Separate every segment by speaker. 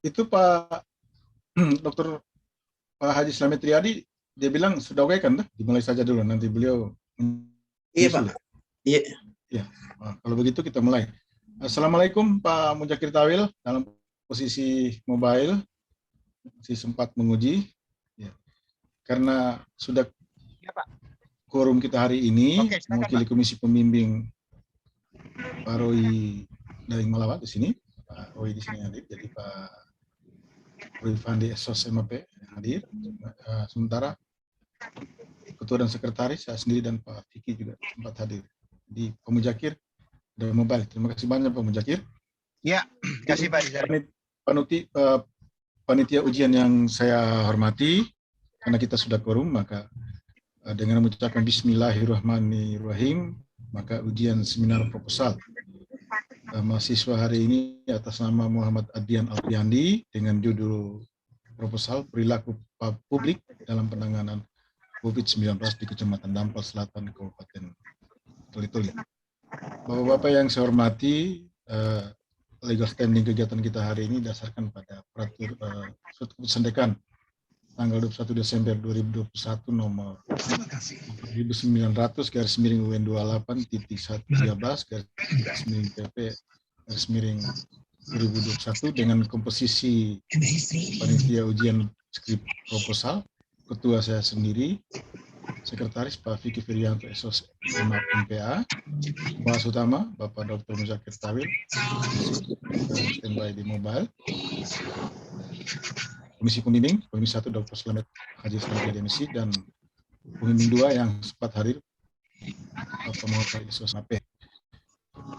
Speaker 1: Itu Pak Dokter Pak Haji Slamet Riyadi, dia bilang sudah oke kan? Dimulai saja dulu, nanti beliau
Speaker 2: Iya, Pak.
Speaker 1: menyusul ya.
Speaker 2: Iya.
Speaker 1: Ya, kalau begitu kita mulai. Assalamualaikum Pak Mujakir Tawil, dalam posisi mobile, masih sempat menguji. Ya. Karena sudah
Speaker 3: Ya, Pak.
Speaker 1: quorum kita hari ini,
Speaker 3: Oke, silakan,
Speaker 1: mewakili Komisi Pembimbing Pak Roy Daeng Malawat di sini, Pak Roy di sini hadir, jadi Pak Roy Fandi Esos MAP hadir. Sementara Ketua dan Sekretaris saya sendiri dan Pak Vicky juga sempat hadir. Di Pak Mujakir dari mobile. Terima kasih banyak Pak Mujakir.
Speaker 3: Ya, terima kasih Pak Rizal.
Speaker 1: Panitia ujian yang saya hormati, karena kita sudah quorum, maka dengan mengucapkan Bismillahirrahmanirrahim, maka ujian seminar proposal mahasiswa hari ini atas nama Muhammad Adrian Alfiandi dengan judul proposal perilaku publik dalam penanganan COVID-19 di Kecamatan Dampal Selatan, Kabupaten Toli-Toli. Bapak-bapak yang saya hormati, legal standing kegiatan kita hari ini dasarkan pada surat keputusan dekan tanggal 21 Desember 2021 nomor 1900/UN28/13/PP/2021 dengan komposisi panitia ujian skrip proposal. Ketua saya sendiri, Sekretaris Pak Vicky Firianto Esos MPA, Bahas utama Bapak Dr. Mujakir Tawil, standby di mobile. Komisi Pembimbing, Komisi 1 Dr. Slamet Haji Slamet Demisi, dan Pembimbing 2 yang sempat hadir, Bapak Muhammad Esos MAP.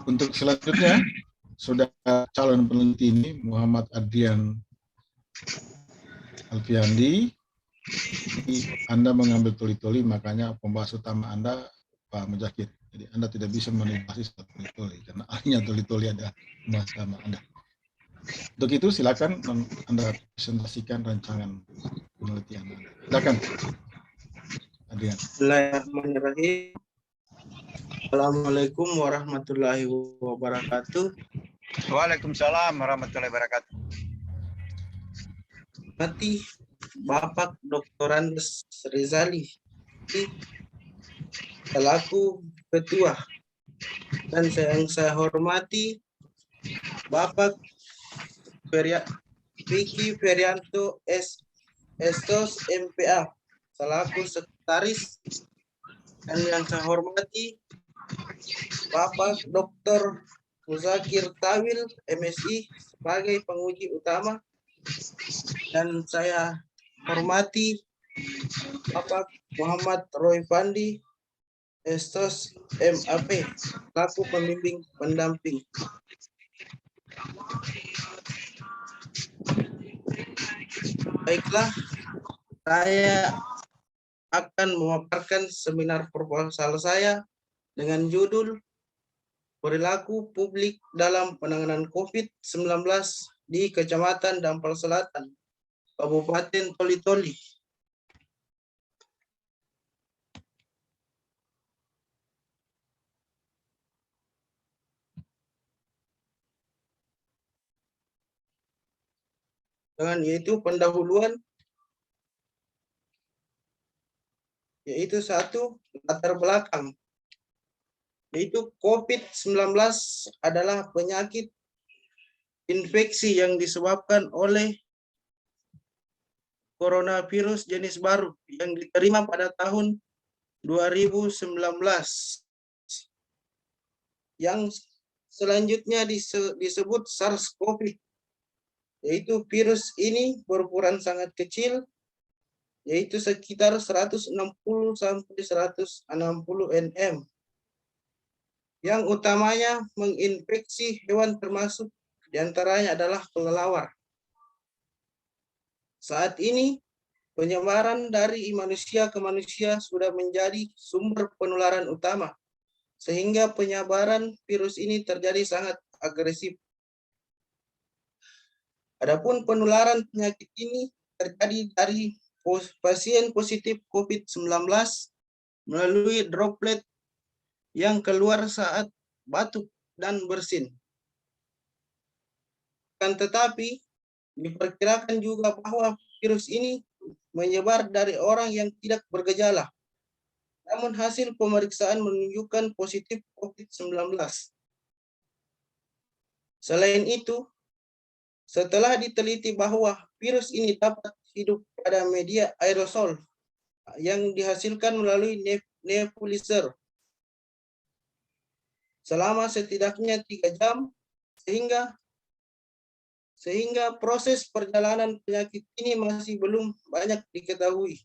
Speaker 1: Untuk selanjutnya, sudah calon peneliti ini Muhammad Adrian Alfiandi. Anda mengambil Toli-Toli, makanya pembahas utama Anda Pak Mujakir. Jadi Anda tidak bisa meneliti Toli-Toli karena ahlinya Toli-Toli ada pembahas utama Anda. Untuk itu silakan Anda presentasikan rancangan penelitian Anda. Silakan, Adrian.
Speaker 2: Bismillahirrahmanirrahim. Assalamualaikum warahmatullahi wabarakatuh.
Speaker 3: Waalaikumsalam warahmatullahi wabarakatuh.
Speaker 2: Mati Bapak Dr. Andes Rizali selaku ketua, dan yang saya hormati Bapak Vicky Ferianto Estos MPA selaku sekretaris, dan yang saya hormati Bapak Dr. Mujakir Tawil MSI sebagai penguji utama, dan saya hormati Bapak Muhammad Roy Fandi Estos MAP selaku pembimbing pendamping. Baiklah, saya akan memaparkan seminar proposal saya dengan judul Perilaku Publik dalam Penanganan COVID-19 di Kecamatan Dampal Selatan, Kabupaten Toli-Toli. Dengan yaitu pendahuluan, yaitu satu, latar belakang, yaitu COVID-19 adalah penyakit infeksi yang disebabkan oleh coronavirus jenis baru yang diterima pada tahun 2019, yang selanjutnya disebut SARS-CoV. Yaitu virus ini berukuran sangat kecil, yaitu sekitar 160 sampai 160 nm. Yang utamanya menginfeksi hewan, termasuk diantaranya adalah kelelawar. Saat ini penyebaran dari manusia ke manusia sudah menjadi sumber penularan utama, sehingga penyebaran virus ini terjadi sangat agresif. Adapun penularan penyakit ini terjadi dari pasien positif COVID-19 melalui droplet yang keluar saat batuk dan bersin. Kan tetapi Diperkirakan juga bahwa virus ini menyebar dari orang yang tidak bergejala. Namun hasil pemeriksaan menunjukkan positif COVID-19. Selain itu, setelah diteliti bahwa virus ini dapat hidup pada media aerosol yang dihasilkan melalui nebulizer selama setidaknya 3 jam, sehingga proses perjalanan penyakit ini masih belum banyak diketahui.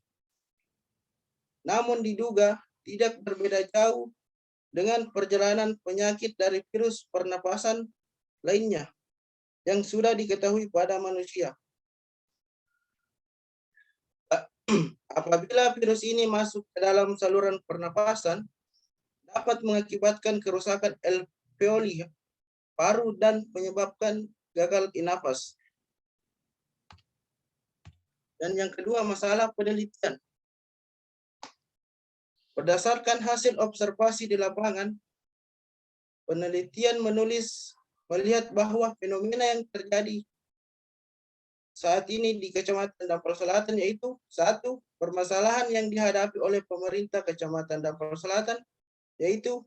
Speaker 2: Namun diduga tidak berbeda jauh dengan perjalanan penyakit dari virus pernapasan lainnya yang sudah diketahui pada manusia. Apabila virus ini masuk ke dalam saluran pernapasan, dapat mengakibatkan kerusakan alveoli paru dan menyebabkan gagal nafas. Dan yang kedua, masalah penelitian. Berdasarkan hasil observasi di lapangan, penelitian melihat bahwa fenomena yang terjadi saat ini di Kecamatan Dampal Selatan yaitu satu, permasalahan yang dihadapi oleh pemerintah Kecamatan Dampal Selatan yaitu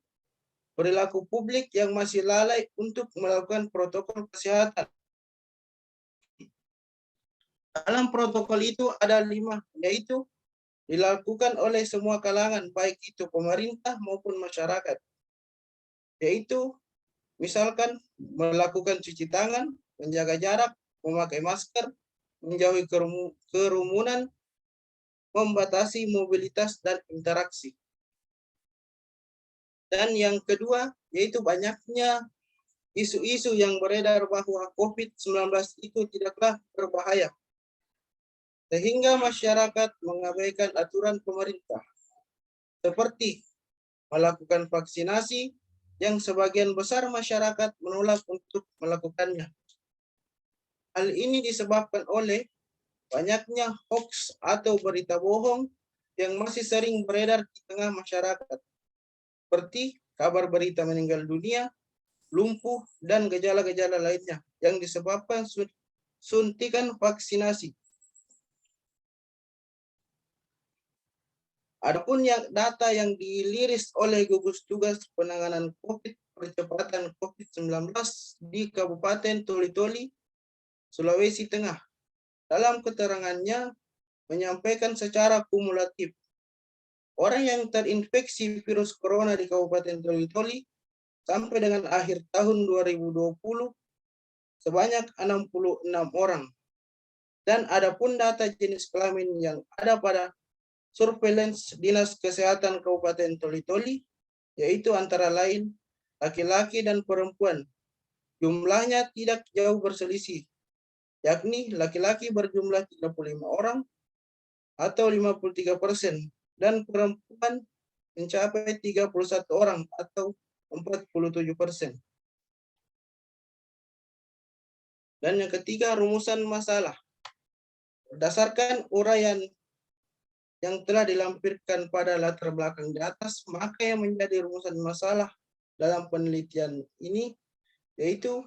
Speaker 2: perilaku publik yang masih lalai untuk melakukan protokol kesehatan. Dalam protokol itu ada 5, yaitu dilakukan oleh semua kalangan, baik itu pemerintah maupun masyarakat. Yaitu misalkan melakukan cuci tangan, menjaga jarak, memakai masker, menjauhi kerumunan, membatasi mobilitas dan interaksi. Dan yang kedua, yaitu banyaknya isu-isu yang beredar bahwa COVID-19 itu tidaklah berbahaya, sehingga masyarakat mengabaikan aturan pemerintah, seperti melakukan vaksinasi yang sebagian besar masyarakat menolak untuk melakukannya. Hal ini disebabkan oleh banyaknya hoax atau berita bohong yang masih sering beredar di tengah masyarakat, seperti kabar berita meninggal dunia, lumpuh, dan gejala-gejala lainnya yang disebabkan suntikan vaksinasi. Adapun data yang diliris oleh gugus tugas penanganan COVID percepatan COVID-19 di Kabupaten Toli-Toli, Sulawesi Tengah, dalam keterangannya menyampaikan secara kumulatif orang yang terinfeksi virus corona di Kabupaten Toli-Toli sampai dengan akhir tahun 2020 sebanyak 66 orang. Dan adapun data jenis kelamin yang ada pada surveillance Dinas Kesehatan Kabupaten Toli-Toli, yaitu antara lain laki-laki dan perempuan. Jumlahnya tidak jauh berselisih, yakni laki-laki berjumlah 35 orang atau 53%, dan perempuan mencapai 31 orang atau 47%. Dan yang ketiga, rumusan masalah. Berdasarkan uraian yang telah dilampirkan pada latar belakang di atas, maka yang menjadi rumusan masalah dalam penelitian ini yaitu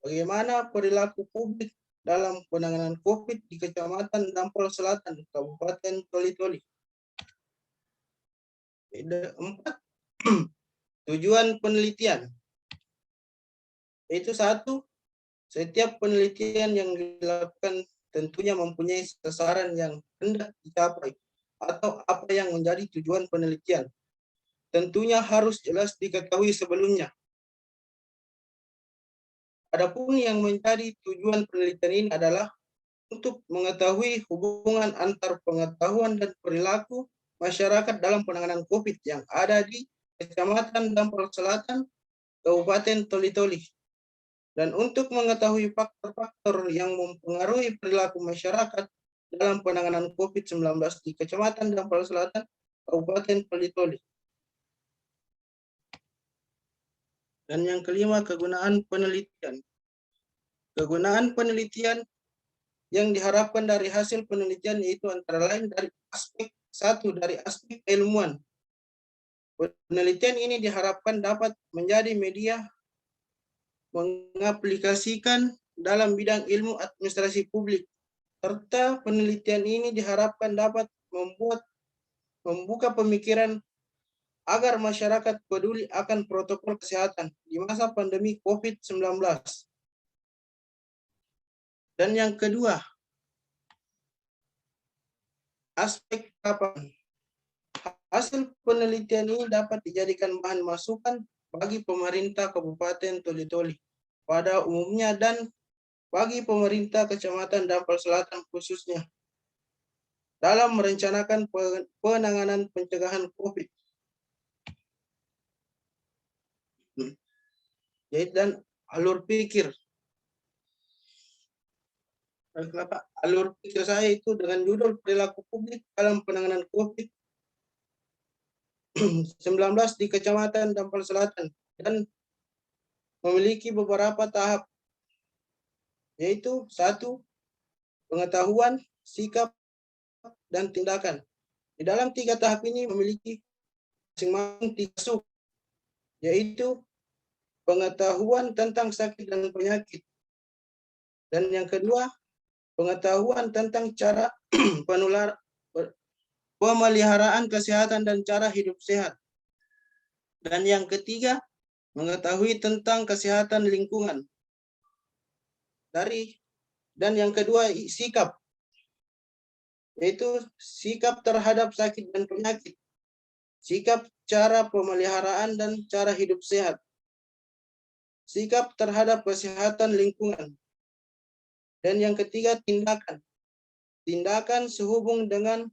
Speaker 2: bagaimana perilaku publik dalam penanganan COVID di Kecamatan Dampal Selatan, Kabupaten Toli-Toli. 4. Tujuan penelitian. Yaitu 1. Setiap penelitian yang dilakukan tentunya mempunyai sasaran yang hendak dicapai atau apa yang menjadi tujuan penelitian. Tentunya harus jelas diketahui sebelumnya. Adapun yang menjadi tujuan penelitian ini adalah untuk mengetahui hubungan antar pengetahuan dan perilaku masyarakat dalam penanganan COVID yang ada di Kecamatan Dampal Selatan, Kabupaten Toli-Toli. Dan untuk mengetahui faktor-faktor yang mempengaruhi perilaku masyarakat dalam penanganan COVID-19 di Kecamatan Dampal Selatan, Kabupaten Toli-Toli. Dan yang kelima, kegunaan penelitian. Kegunaan penelitian yang diharapkan dari hasil penelitian yaitu antara lain dari aspek ilmuwan. Penelitian ini diharapkan dapat menjadi media mengaplikasikan dalam bidang ilmu administrasi publik, serta penelitian ini diharapkan dapat membuka pemikiran agar masyarakat peduli akan protokol kesehatan di masa pandemi COVID-19. Dan yang kedua, aspek kapan. Hasil penelitian ini dapat dijadikan bahan masukan bagi pemerintah Kabupaten Toli-Toli pada umumnya dan bagi pemerintah Kecamatan Dampal Selatan khususnya dalam merencanakan penanganan pencegahan COVID. Dan alur pikir. Alur pikir saya itu dengan judul perilaku publik dalam penanganan COVID-19 di Kecamatan Dampal Selatan dan memiliki beberapa tahap, yaitu 1. Pengetahuan, sikap, dan tindakan. Di dalam 3 tahap ini memiliki masing-masing 3 sub, yaitu pengetahuan tentang sakit dan penyakit. Dan yang kedua, pengetahuan tentang cara pemeliharaan kesehatan dan cara hidup sehat. Dan yang ketiga, mengetahui tentang kesehatan lingkungan. Dan yang kedua, sikap, yaitu sikap terhadap sakit dan penyakit, sikap cara pemeliharaan dan cara hidup sehat, sikap terhadap kesehatan lingkungan. Dan yang ketiga, tindakan. Tindakan sehubung dengan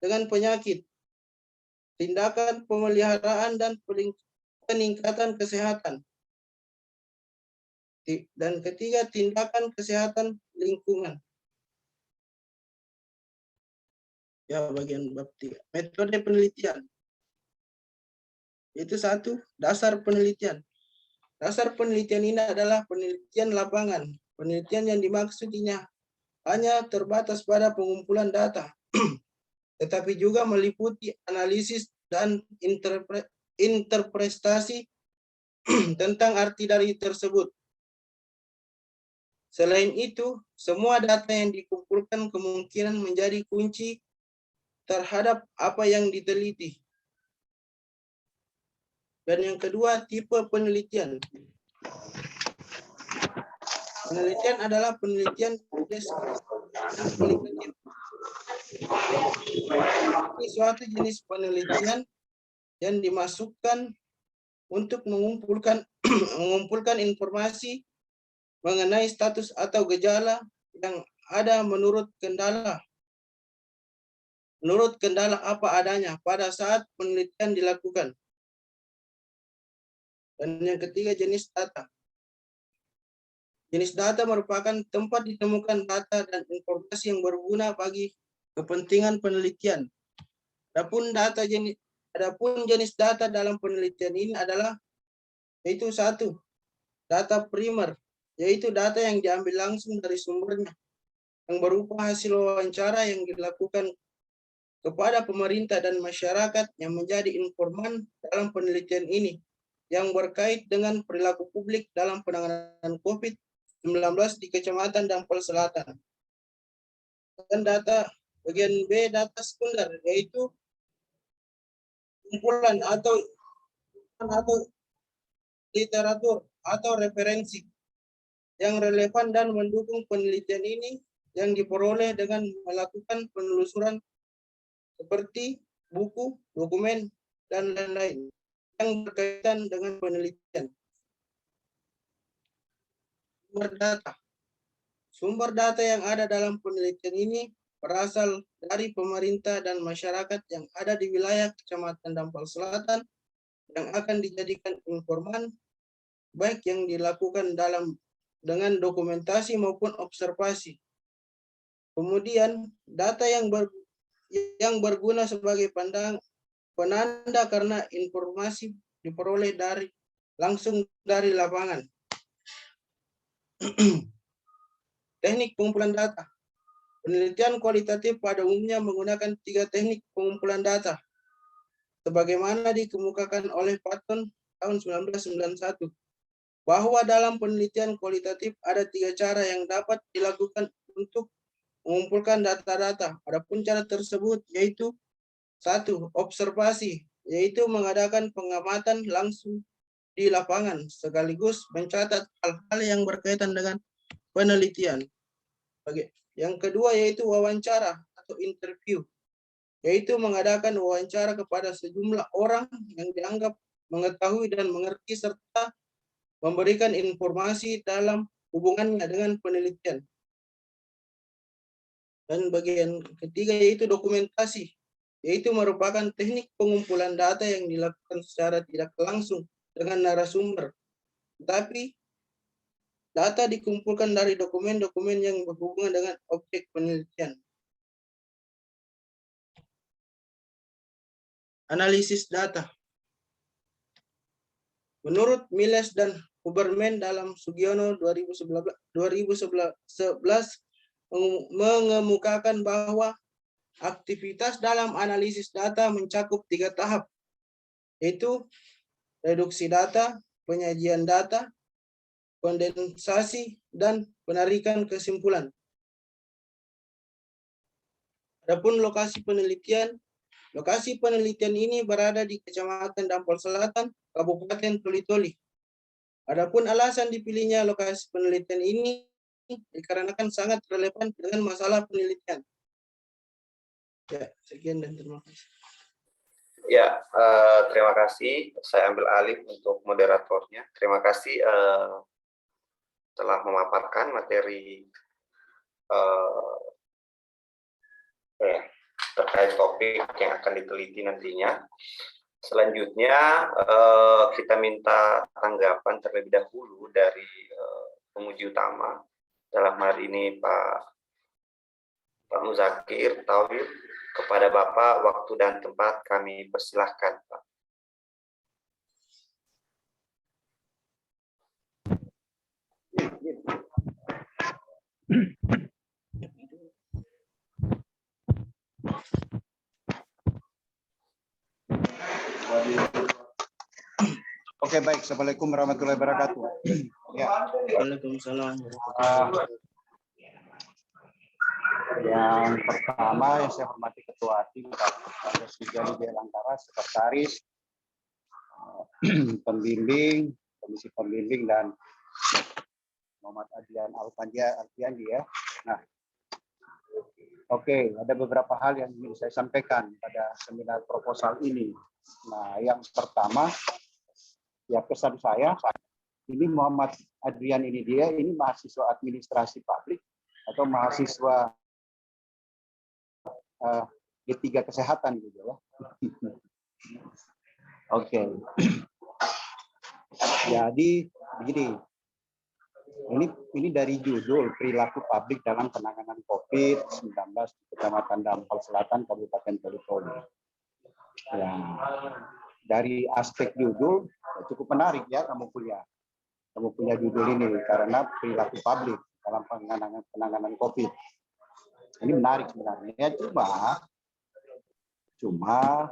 Speaker 2: penyakit, tindakan pemeliharaan dan peningkatan kesehatan. Dan ketiga, tindakan kesehatan lingkungan. Ya, bagian bab 3. Metode penelitian. Itu 1, dasar penelitian. Dasar penelitian ini adalah penelitian lapangan. Penelitian yang dimaksudnya hanya terbatas pada pengumpulan data, tetapi juga meliputi analisis dan interpretasi tentang arti dari tersebut. Selain itu, semua data yang dikumpulkan kemungkinan menjadi kunci terhadap apa yang diteliti. Dan yang kedua, tipe penelitian. Penelitian adalah penelitian kualitatif. Ini suatu jenis penelitian yang dimasukkan untuk mengumpulkan informasi mengenai status atau gejala yang ada menurut kendala apa adanya pada saat penelitian dilakukan. Dan yang ketiga, jenis data. Jenis data merupakan tempat ditemukan data dan informasi yang berguna bagi kepentingan penelitian. Adapun jenis data dalam penelitian ini adalah yaitu 1, data primer, yaitu data yang diambil langsung dari sumbernya, yang berupa hasil wawancara yang dilakukan kepada pemerintah dan masyarakat yang menjadi informan dalam penelitian ini, yang berkait dengan perilaku publik dalam penanganan COVID-19 di Kecamatan Dampal Selatan. Dan data bagian B, data sekunder, yaitu kumpulan atau literatur atau referensi yang relevan dan mendukung penelitian ini yang diperoleh dengan melakukan penelusuran seperti buku, dokumen, dan lain-lain yang berkaitan dengan penelitian. Sumber data yang ada dalam penelitian ini berasal dari pemerintah dan masyarakat yang ada di wilayah Kecamatan Dampal Selatan yang akan dijadikan informan, baik yang dilakukan dengan dokumentasi maupun observasi. Kemudian data yang berguna sebagai penanda karena informasi diperoleh langsung dari lapangan. Teknik pengumpulan data. Penelitian kualitatif pada umumnya menggunakan 3 teknik pengumpulan data, sebagaimana dikemukakan oleh Patton tahun 1991. bahwa dalam penelitian kualitatif ada 3 cara yang dapat dilakukan untuk mengumpulkan data-data. Adapun cara tersebut yaitu 1. Observasi, yaitu mengadakan pengamatan langsung di lapangan sekaligus mencatat hal-hal yang berkaitan dengan penelitian. Yang kedua yaitu wawancara atau interview, yaitu mengadakan wawancara kepada sejumlah orang yang dianggap mengetahui dan mengerti serta memberikan informasi dalam hubungannya dengan penelitian. Dan bagian ketiga yaitu dokumentasi, yaitu merupakan teknik pengumpulan data yang dilakukan secara tidak langsung dengan narasumber. Tetapi data dikumpulkan dari dokumen-dokumen yang berhubungan dengan objek penelitian. Analisis data. Menurut Miles dan Huberman dalam Sugiono 2011 mengemukakan bahwa aktivitas dalam analisis data mencakup 3 tahap, yaitu reduksi data, penyajian data, kondensasi, dan penarikan kesimpulan. Adapun lokasi penelitian ini berada di Kecamatan Dampol Selatan, Kabupaten Toli-Toli. Adapun alasan dipilihnya lokasi penelitian ini dikarenakan sangat relevan dengan masalah penelitian. Ya, sekian dan terima kasih.
Speaker 4: Ya, terima kasih. Saya ambil alih untuk moderatornya. Terima kasih telah memaparkan materi terkait topik yang akan diteliti nantinya. Selanjutnya kita minta tanggapan terlebih dahulu dari penguji utama, dalam hal ini Pak Muzakir Tauhid. Kepada Bapak, waktu dan tempat kami persilahkan, Pak.
Speaker 3: Oke, baik. Assalamualaikum warahmatullahi wabarakatuh. Ya.
Speaker 2: Waalaikumsalam.
Speaker 3: Yang pertama yang saya hormati Ketua Tim, Pak Sujani Belantara, Sekretaris, Pembimbing, Komisi Pembimbing, dan Muhammad Adrian Alfiandi ya. Nah, oke, ada beberapa hal yang ingin saya sampaikan pada seminar proposal ini. Nah, yang pertama, ya pesan saya, ini Muhammad Adrian ini mahasiswa administrasi publik atau mahasiswa D3 kesehatan gitu ya. Oke. Jadi begini. Ini dari judul perilaku publik dalam penanganan COVID-19 di Kecamatan Dampol Selatan, Kabupaten Toli-Toli. Ya, dari aspek judul cukup menarik ya kamu punya judul ini karena perilaku publik dalam penanganan COVID. Ini menarik sebenarnya, cuma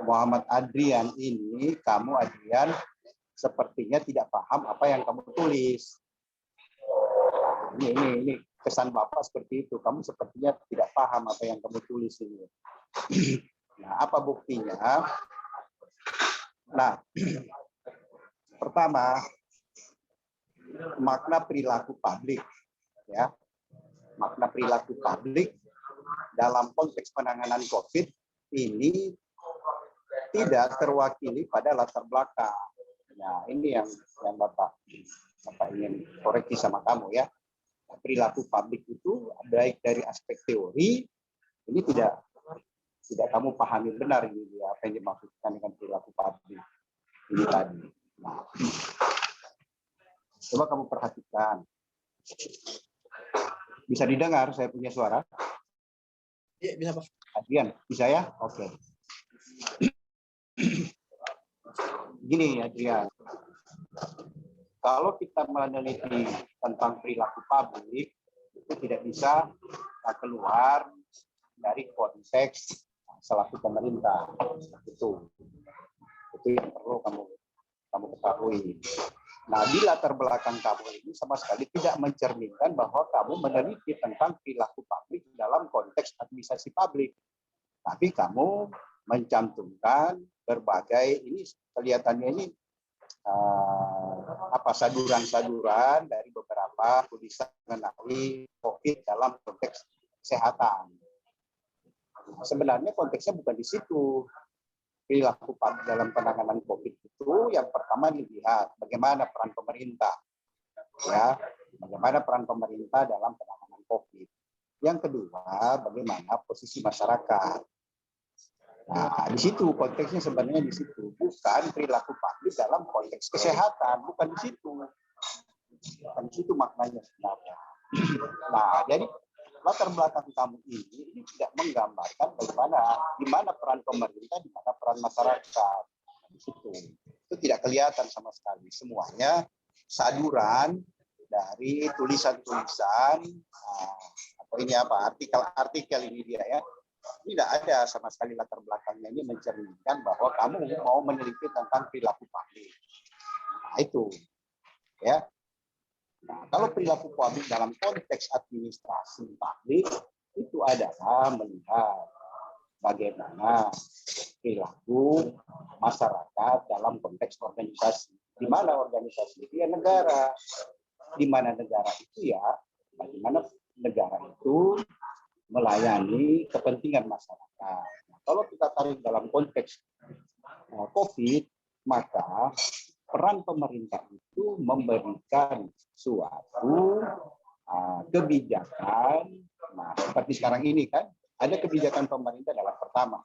Speaker 3: Muhammad Adrian kamu Adrian sepertinya tidak paham apa yang kamu tulis. Ini kesan Bapak seperti itu. Kamu sepertinya tidak paham apa yang kamu tulis ini. Nah, apa buktinya? Nah, pertama, makna perilaku publik, ya. Makna perilaku publik dalam konteks penanganan COVID ini tidak terwakili pada latar belakang. Nah, ini yang Bapak ingin koreksi sama kamu ya. Perilaku publik itu baik dari aspek teori ini tidak kamu pahami benar ini ya, apa yang dimaksudkan dengan perilaku publik ini tadi. Nah, coba kamu perhatikan. Bisa didengar saya punya suara?
Speaker 2: Iya, bisa Pak.
Speaker 3: Adrian, bisa ya? Oke. Gini Adrian, kalau kita meneliti tentang perilaku publik, itu tidak bisa keluar dari konteks selaku pemerintah. Itu yang perlu kamu kamu ketahui. Nah, di latar belakang kamu ini sama sekali tidak mencerminkan bahwa kamu meneliti tentang perilaku publik dalam konteks administrasi publik. Tapi kamu mencantumkan berbagai, ini kelihatannya ini saduran-saduran dari beberapa tulisan mengenai COVID dalam konteks kesehatan. Sebenarnya konteksnya bukan di situ. Perilaku dalam penanganan COVID itu yang pertama dilihat bagaimana peran pemerintah, ya, bagaimana peran pemerintah dalam penanganan COVID. Yang kedua, bagaimana posisi masyarakat. Nah, di situ konteksnya sebenarnya di situ, bukan perilaku publik dalam konteks kesehatan, bukan di situ. Bukan di situ maknanya sebenarnya. Nah, jadi latar belakang kamu ini tidak menggambarkan bagaimana, di mana peran pemerintah, di mana peran masyarakat. Di situ. Itu tidak kelihatan sama sekali. Semuanya saduran dari tulisan-tulisan, atau ini apa, artikel-artikel ini dia ya. Tidak ada sama sekali latar belakangnya ini mencerminkan bahwa kamu mau meneliti tentang perilaku publik. Nah, itu. Ya. Nah, kalau perilaku publik dalam konteks administrasi publik itu adalah melihat bagaimana perilaku masyarakat dalam konteks organisasi. Di mana organisasi itu ya negara. Di mana negara itu ya bagaimana negara itu melayani kepentingan masyarakat. Nah, kalau kita tarik dalam konteks COVID, maka peran pemerintah itu memberikan suatu kebijakan. Nah, seperti sekarang ini kan, ada kebijakan pemerintah dalam pertama.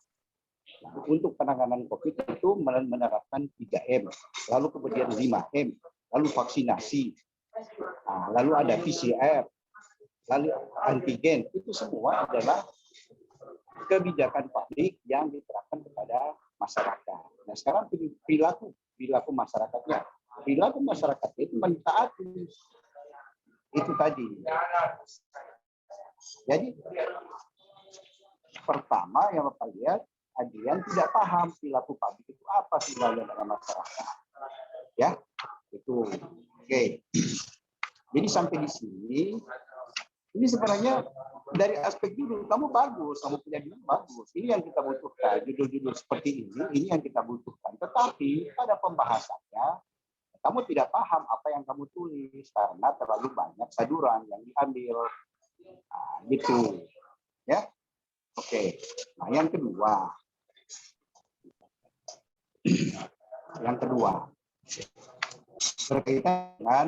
Speaker 3: Nah, untuk penanganan COVID itu menerapkan 3M, lalu kemudian 5M, lalu vaksinasi, lalu ada PCR, lalu antigen. Itu semua adalah kebijakan publik yang diterapkan kepada masyarakat. Nah, sekarang perilaku masyarakatnya. Perilaku masyarakat itu mentaati itu tadi. Jadi pertama yang Bapak lihat, Adrian tidak paham perilaku publik itu apa sebenarnya dalam masyarakat. Ya, itu. Oke. Jadi sampai di sini, ini sebenarnya dari aspek judul kamu bagus, kamu punya judul bagus. Ini yang kita butuhkan, judul-judul seperti ini yang kita butuhkan. Tetapi pada pembahasannya, kamu tidak paham apa yang kamu tulis karena terlalu banyak saduran yang diambil. Nah, gitu. Ya. Oke. Nah, yang kedua. Berkaitan dengan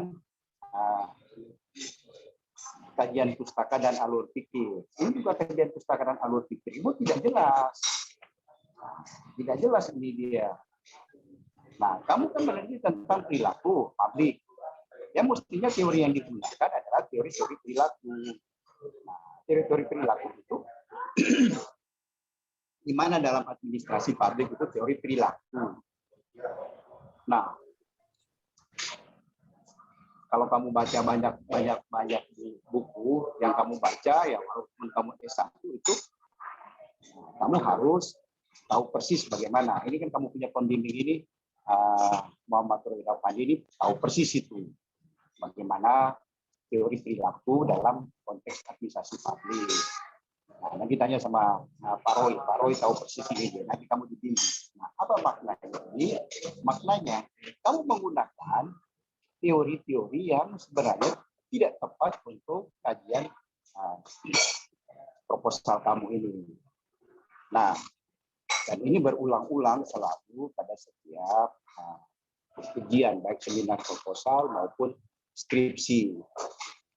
Speaker 3: kajian pustaka dan alur pikir. Ini juga kajian pustaka dan alur pikir. Ibu tidak jelas. Tidak jelas ini dia. Nah, kamu kan meneliti tentang perilaku publik. Ya, mestinya teori yang digunakan adalah teori-teori perilaku. Nah, teori-teori perilaku itu di mana dalam administrasi publik itu teori perilaku. Nah, kalau kamu baca banyak buku yang kamu baca, yang walaupun kamu S1 itu, kamu harus tahu persis bagaimana. Ini kan kamu punya pembimbing ini, Muhammad Rida Pandi ini tahu persis itu. Bagaimana teori perilaku dalam konteks administrasi publik. Nah, nanti tanya sama Pak Roy tahu persis ini. Nanti kamu dibimbing. Nah, apa maknanya ini? Maknanya, kamu menggunakan teori-teori yang sebenarnya tidak tepat untuk kajian proposal kamu ini. Nah, dan ini berulang-ulang selalu pada setiap ujian, baik seminar proposal maupun skripsi.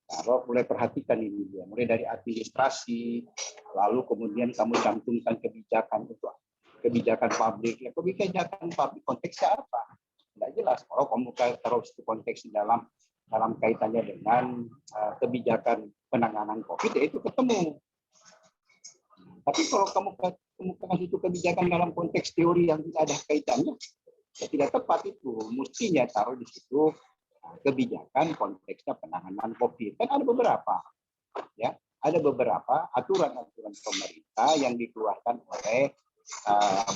Speaker 3: Kalau mulai perhatikan ini dia, mulai dari administrasi, lalu kemudian kamu cantumkan kebijakan untuk kebijakan publik. Ya, kebijakan publik konteksnya apa? Tidak jelas. Kalau kamu taruh konteks dalam kaitannya dengan kebijakan penanganan COVID, ya itu ketemu. Tapi kalau kamu kasih itu kebijakan dalam konteks teori yang tidak ada kaitannya, ya tidak tepat itu. Mestinya taruh di situ kebijakan konteksnya penanganan COVID. Kan ada beberapa, ya, ada beberapa aturan-aturan pemerintah yang dikeluarkan oleh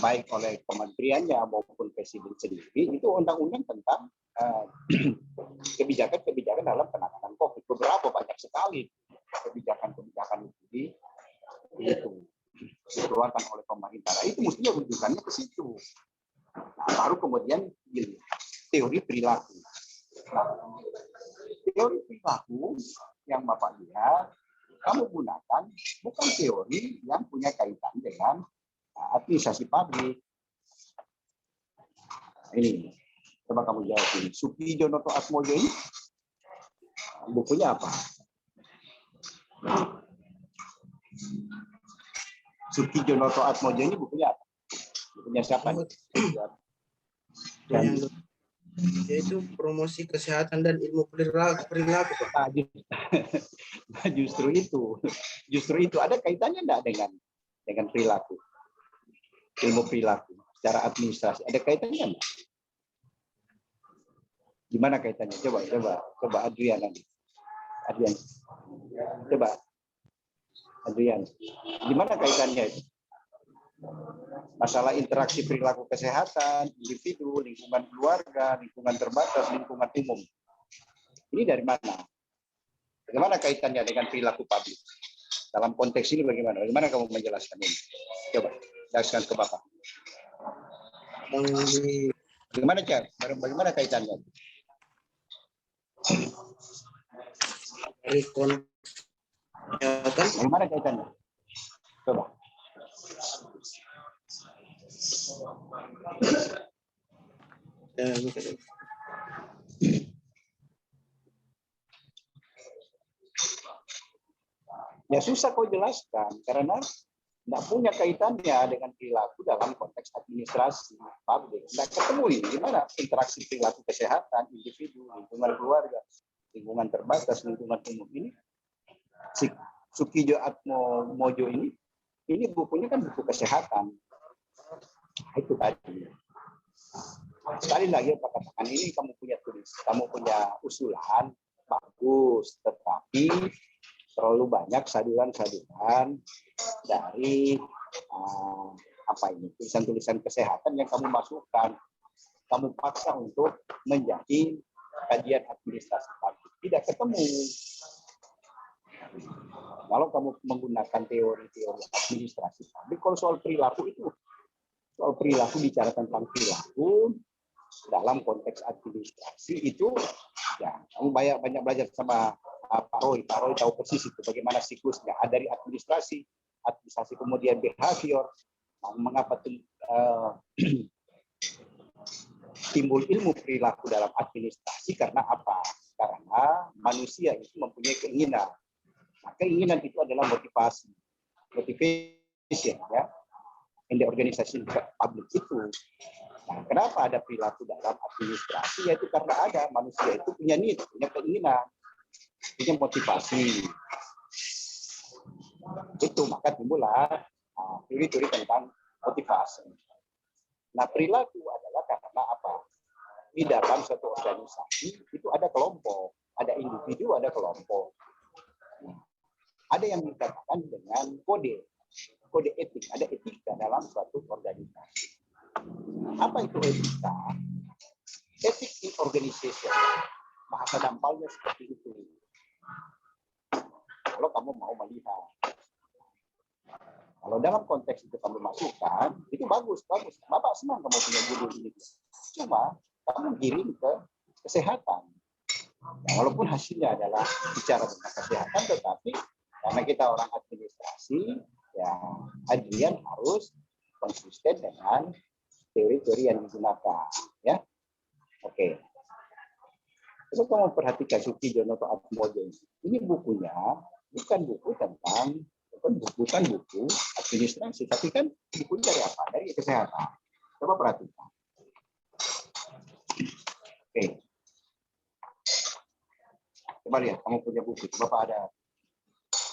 Speaker 3: baik oleh kementeriannya maupun presiden sendiri, itu undang-undang tentang kebijakan-kebijakan dalam penanganan COVID. Beberapa banyak sekali kebijakan-kebijakan itu dikeluarkan oleh pemerintah. Nah, itu mestinya rujukannya ke situ. Nah, baru kemudian teori perilaku. Nah, teori perilaku yang Bapak lihat, kamu gunakan bukan teori yang punya kaitan dengan administrasi publik. Ini, coba kamu jawab ini. Soekidjo Noto Atmojo ini bukunya apa? Soekidjo Noto Atmojo ini bukunya apa? Bukunya siapa? Dan
Speaker 2: yaitu promosi kesehatan dan ilmu perilaku, Pak.
Speaker 3: Nah, justru itu ada kaitannya enggak dengan perilaku, ilmu perilaku secara administrasi, ada kaitannya enggak? Gimana kaitannya? Coba Adrian nanti. Coba Adrian, gimana kaitannya itu? Masalah interaksi perilaku kesehatan, individu, lingkungan keluarga, lingkungan terbatas, lingkungan umum. Ini dari mana? Bagaimana kaitannya dengan perilaku publik? Dalam konteks ini bagaimana? Bagaimana kamu menjelaskan ini? Coba, jelaskan ke Bapak. Bagaimana, Cak? Bagaimana kaitannya?
Speaker 2: Dari konteks.
Speaker 3: Bagaimana kaitannya? Coba. Ya susah kau jelaskan karena tidak punya kaitannya dengan perilaku dalam konteks administrasi publik. Tidak ketemu ini gimana interaksi perilaku kesehatan individu, lingkungan keluarga, lingkungan terbatas, lingkungan umum ini. Soekidjo Atmojo ini bukunya kan buku kesehatan. Itu tadi. Sekali lagi Pak katakan ini kamu punya usulan bagus, tetapi terlalu banyak saduran-saduran dari tulisan-tulisan kesehatan yang kamu masukkan, kamu paksa untuk menjadi kajian administrasi publik. Tidak ketemu. Kalau kamu menggunakan teori-teori administrasi publik, kalau soal perilaku bicara tentang perilaku dalam konteks administrasi itu, ya kamu banyak belajar sama Pak Roy tahu persis itu bagaimana siklusnya dari administrasi kemudian behavior, mengapa timbul ilmu perilaku dalam administrasi karena apa? Karena manusia itu mempunyai keinginan. Nah, keinginan itu adalah motivation ya in the organisasi publik itu. Nah, kenapa ada perilaku dalam administrasi? Yaitu karena ada manusia itu punya niat, punya keinginan, punya motivasi. Itu maka timbullah teori-teori tentang motivasi. Nah, perilaku adalah karena apa? Di dalam suatu organisasi itu ada kelompok, ada individu, ada kelompok. Nah, ada yang dikatakan dengan kode etik, ada etika dalam suatu organisasi. Apa itu etika? Etik in organization. Bahasa dampaknya seperti itu. Kalau kamu mau melihat. Kalau dalam konteks itu kamu masukkan, itu bagus. Bapak senang kamu punya judul ini. Cuma kamu giring ke kesehatan. Nah, walaupun hasilnya adalah bicara tentang kesehatan, tetapi karena kita orang administrasi, ya Adrian harus konsisten dengan teori-teori yang digunakan, ya. Oke. Coba kamu perhatikan Soekidjo Noto Atmojo ini bukunya bukan buku administrasi, tapi kan bukunya dari apa? Dari kesehatan. Coba perhatikan. Oke. Coba lihat, kamu punya buku. Bapak ada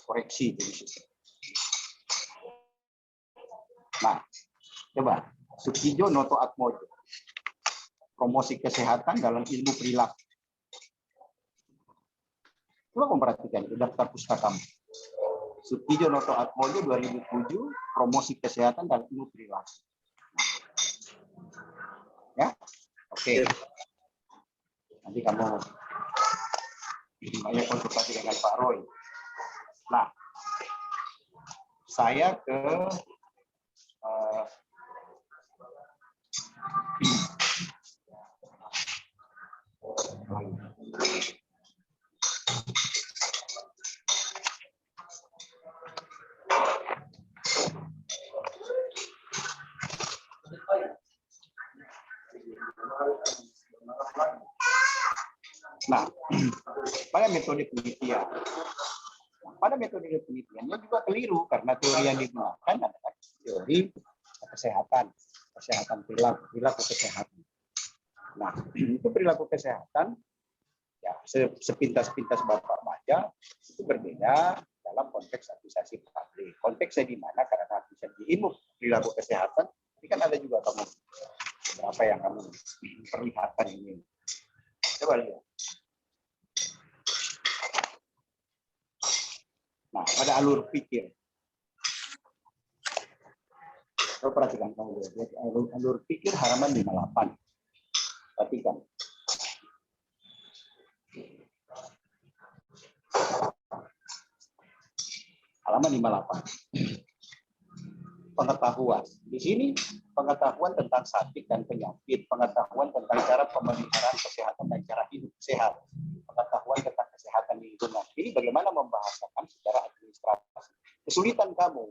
Speaker 3: koreksi di situ. Nah, coba Soekidjo Noto Atmojo, promosi kesehatan dalam ilmu perilaku. Coba kamu perhatikan itu daftar pustaka kamu. Sutijo Noto Atmojo 2007, promosi kesehatan dan ilmu perilaku. Ya, oke. Nanti kamu banyak konsultasi dengan Pak Roy. Nah, saya ke nah, pada metode penelitian. Pada metode penelitiannya juga keliru karena teori yang digunakan adalah teori kesehatan perilaku kesehatan. Nah, itu perilaku kesehatan ya sepintas-pintas Bapak baca itu berbeda dalam konteks administrasi publik. Konteksnya di mana karena administrasi ilmu perilaku kesehatan ini kan ada juga kamu beberapa yang kamu perlihatkan ini. Coba lihat. Nah, pada alur pikir. Coba perhatikan kamu lihat. Alur pikir halaman 58. Perhatikan. Halaman 58. Pengetahuan. Di sini pengetahuan tentang sakit dan penyakit, pengetahuan tentang cara pemeliharaan kesehatan dan cara hidup sehat, pengetahuan tentang kesehatan lingkungan. Ini bagaimana membahasakan secara administrasi. Kesulitan kamu,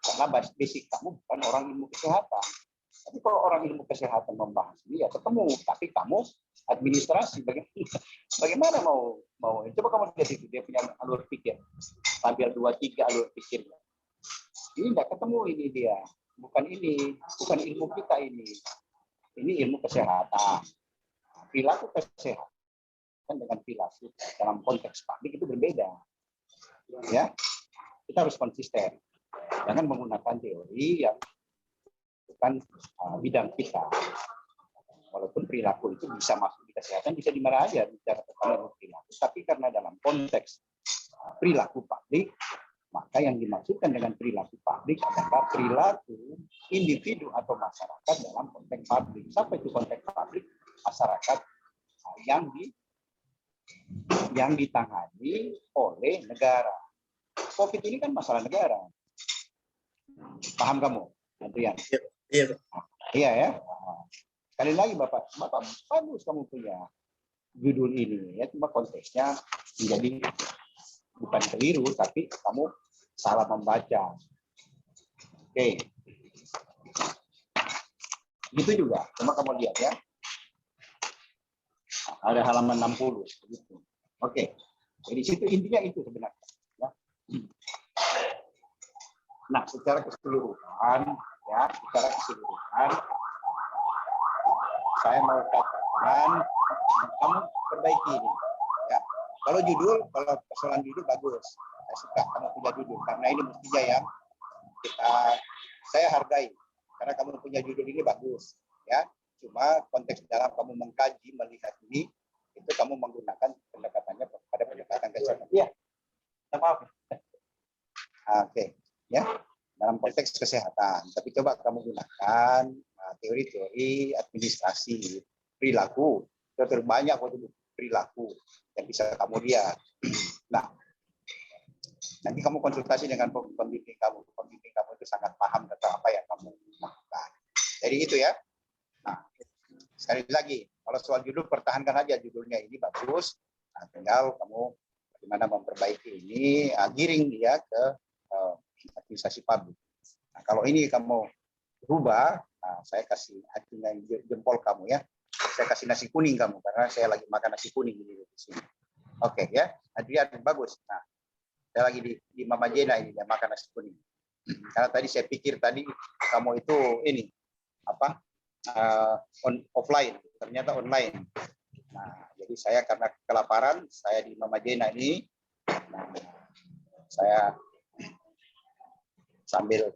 Speaker 3: karena basic kamu bukan orang ilmu kesehatan. Tapi kalau orang ilmu kesehatan membahas ini ya ketemu, tapi kamu administrasi bagaimana mau coba kamu lihat itu dia punya alur pikir. Tampil 2-3 alur pikirnya. Ini enggak ketemu ini dia. Bukan ilmu kita ini. Ini ilmu kesehatan. Perilaku kesehatan dengan perilaku dalam konteks publik itu berbeda. Ya. Kita harus konsisten. Jangan menggunakan teori yang bukan bidang kita. Walaupun perilaku itu bisa masuk di kesehatan, bisa di mana aja bicara tentang perilaku. Tapi karena dalam konteks perilaku publik, maka yang dimaksudkan dengan perilaku publik adalah perilaku individu atau masyarakat dalam konteks publik. Sampai itu konteks publik masyarakat yang ditangani oleh negara. COVID ini kan masalah negara. Paham kamu, Adrian?
Speaker 2: Iya.
Speaker 3: Iya ya. Sekali lagi Bapak bagus kamu punya judul ini ya, cuma konteksnya menjadi bukan keliru tapi kamu salah membaca. Oke. Gitu juga. Coba kamu lihat ya. Ada halaman 60 gitu. Oke. Jadi situ intinya itu sebenarnya ya. Nah, secara keseluruhan saya mau katakan kamu perbaiki ini ya. Kalau persoalan judul bagus. Saya suka kamu punya judul karena ini mestinya yang saya hargai karena kamu punya judul ini bagus ya. Cuma konteks dalam kamu mengkaji melihat ini itu kamu menggunakan pendekatannya pada pendekatan kesehatan. Iya. Maaf. Oke, ya. Dalam konteks kesehatan. Tapi coba kamu gunakan teori-teori administrasi perilaku. Terbanyak waktu perilaku yang bisa kamu lihat. Nah, nanti kamu konsultasi dengan pembimbing kamu. Pembimbing kamu itu sangat paham tentang apa yang kamu lakukan. Jadi itu ya. Nah, sekali lagi, kalau soal judul pertahankan aja judulnya ini bagus. Nah, tinggal kamu bagaimana memperbaiki ini, giring dia ke administrasi publik. Nah, kalau ini kamu rubah, nah, saya kasih acungan jempol kamu ya. Saya kasih nasi kuning kamu karena saya lagi makan nasi kuning di sini. Oke ya, Adrian bagus. Nah, saya lagi di Mama Jena ini dia makan nasi kuning. Karena tadi saya pikir tadi kamu itu ini apa offline, ternyata online. Nah, jadi saya karena kelaparan, saya di Mama Jena ini, nah, saya sambil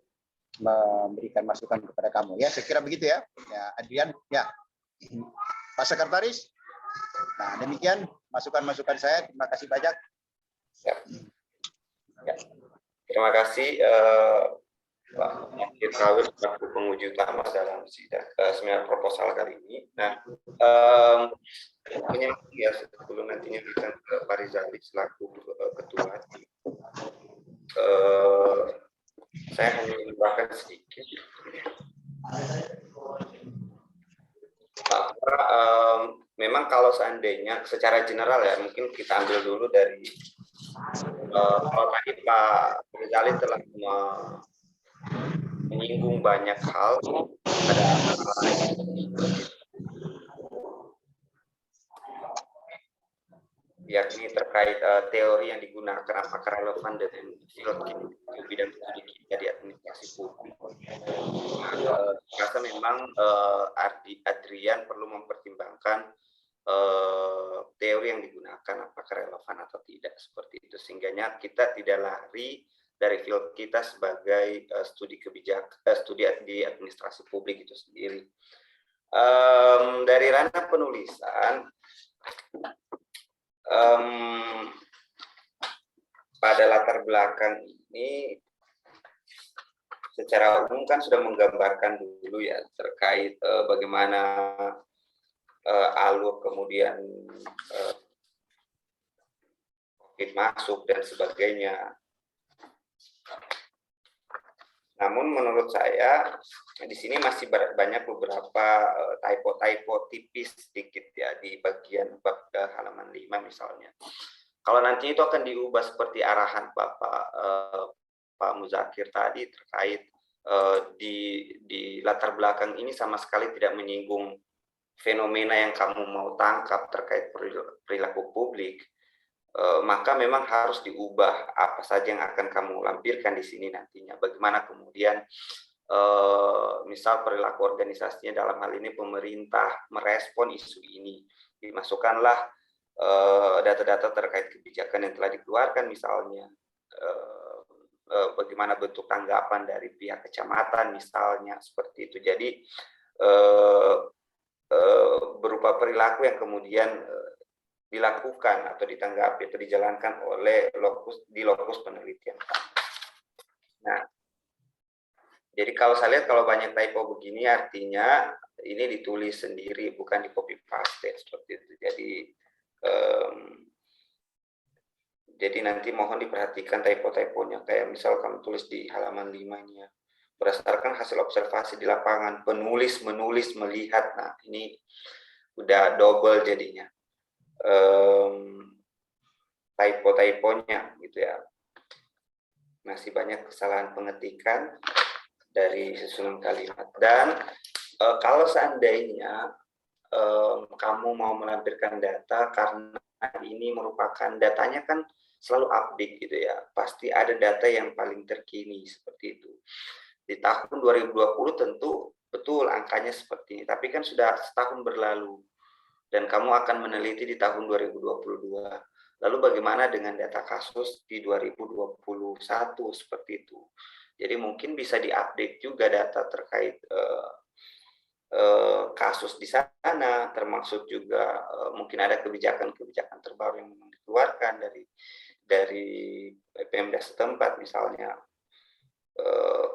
Speaker 3: memberikan masukan kepada kamu ya. Saya kira begitu ya. Ya, Adrian ya. Pak Sekretaris. Nah, demikian masukan-masukan saya. Terima kasih banyak. Ya. Ya.
Speaker 4: Terima kasih Pak Firkawir selaku penguji utama dalam seminar proposal kali ini. Nah, menyambung ya sebelum nantinya kita ke Pak Rizali selaku ketua. Saya hanya menambahkan sedikit bahwa memang kalau seandainya secara general ya, mungkin kita ambil dulu dari kalau tadi Pak Rizali telah menyinggung banyak hal pada yakni terkait teori yang digunakan apakah relevan dengan field bidang studi kita di administrasi publik. Rasa memang Adrian perlu mempertimbangkan teori yang digunakan apakah relevan atau tidak seperti itu, sehingganya kita tidak lari dari field kita sebagai studi studi di administrasi publik itu sendiri. Dari ranah penulisan, pada latar belakang ini secara umum kan sudah menggambarkan dulu ya terkait bagaimana alur kemudian COVID masuk dan sebagainya. Namun menurut saya di sini masih banyak beberapa typo tipis sedikit ya di bagian bab halaman 5 misalnya. Kalau nanti itu akan diubah seperti arahan Pak Muzakir tadi terkait di latar belakang ini sama sekali tidak menyinggung fenomena yang kamu mau tangkap terkait perilaku publik, maka memang harus diubah apa saja yang akan kamu lampirkan di sini nantinya. Bagaimana kemudian misal perilaku organisasinya dalam hal ini pemerintah merespon isu ini, dimasukkanlah data-data terkait kebijakan yang telah dikeluarkan misalnya, bagaimana bentuk tanggapan dari pihak kecamatan misalnya seperti itu. Jadi berupa perilaku yang kemudian dilakukan atau ditanggapi atau dijalankan oleh lokus penelitian. Nah, jadi kalau saya lihat kalau banyak typo begini artinya ini ditulis sendiri bukan di copy paste seperti itu. Jadi nanti mohon diperhatikan typo-typonya, kayak misal kamu tulis di halaman 5-nya berdasarkan hasil observasi di lapangan, penulis menulis melihat. Nah, ini udah double jadinya. Typo-typonya gitu ya. Masih banyak kesalahan pengetikan dari susunan kalimat. Dan kalau seandainya kamu mau melampirkan data, karena ini merupakan datanya kan selalu update gitu ya, pasti ada data yang paling terkini seperti itu. Di tahun 2020 tentu betul angkanya seperti ini, tapi kan sudah setahun berlalu dan kamu akan meneliti di tahun 2022. Lalu bagaimana dengan data kasus di 2021 seperti itu. Jadi mungkin bisa diupdate juga data terkait kasus di sana, termasuk juga mungkin ada kebijakan-kebijakan terbaru yang memang dikeluarkan dari Pemda setempat misalnya,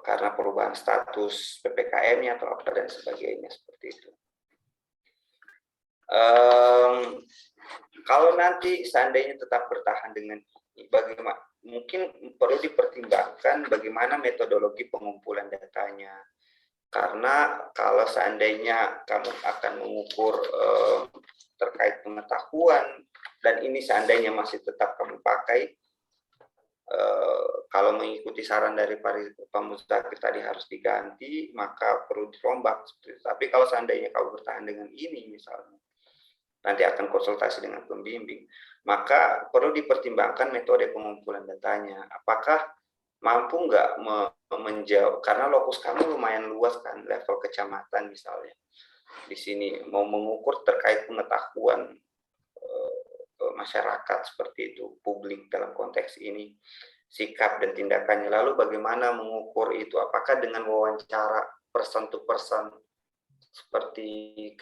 Speaker 4: karena perubahan status PPKM-nya atau apa dan sebagainya seperti itu. Kalau nanti seandainya tetap bertahan dengan ini, bagaimana mungkin perlu dipertimbangkan bagaimana metodologi pengumpulan datanya. Karena kalau seandainya kamu akan mengukur terkait pengetahuan dan ini seandainya masih tetap kamu pakai, kalau mengikuti saran dari Pak Muzakir tadi harus diganti, maka perlu dirombak. Tapi kalau seandainya kamu bertahan dengan ini misalnya, nanti akan konsultasi dengan pembimbing, maka perlu dipertimbangkan metode pengumpulan datanya. Apakah mampu nggak menjauh, karena lokus kamu lumayan luas kan, level kecamatan misalnya. Di sini mau mengukur terkait pengetahuan masyarakat seperti itu, publik dalam konteks ini, sikap dan tindakannya. Lalu bagaimana mengukur itu? Apakah dengan wawancara person to person seperti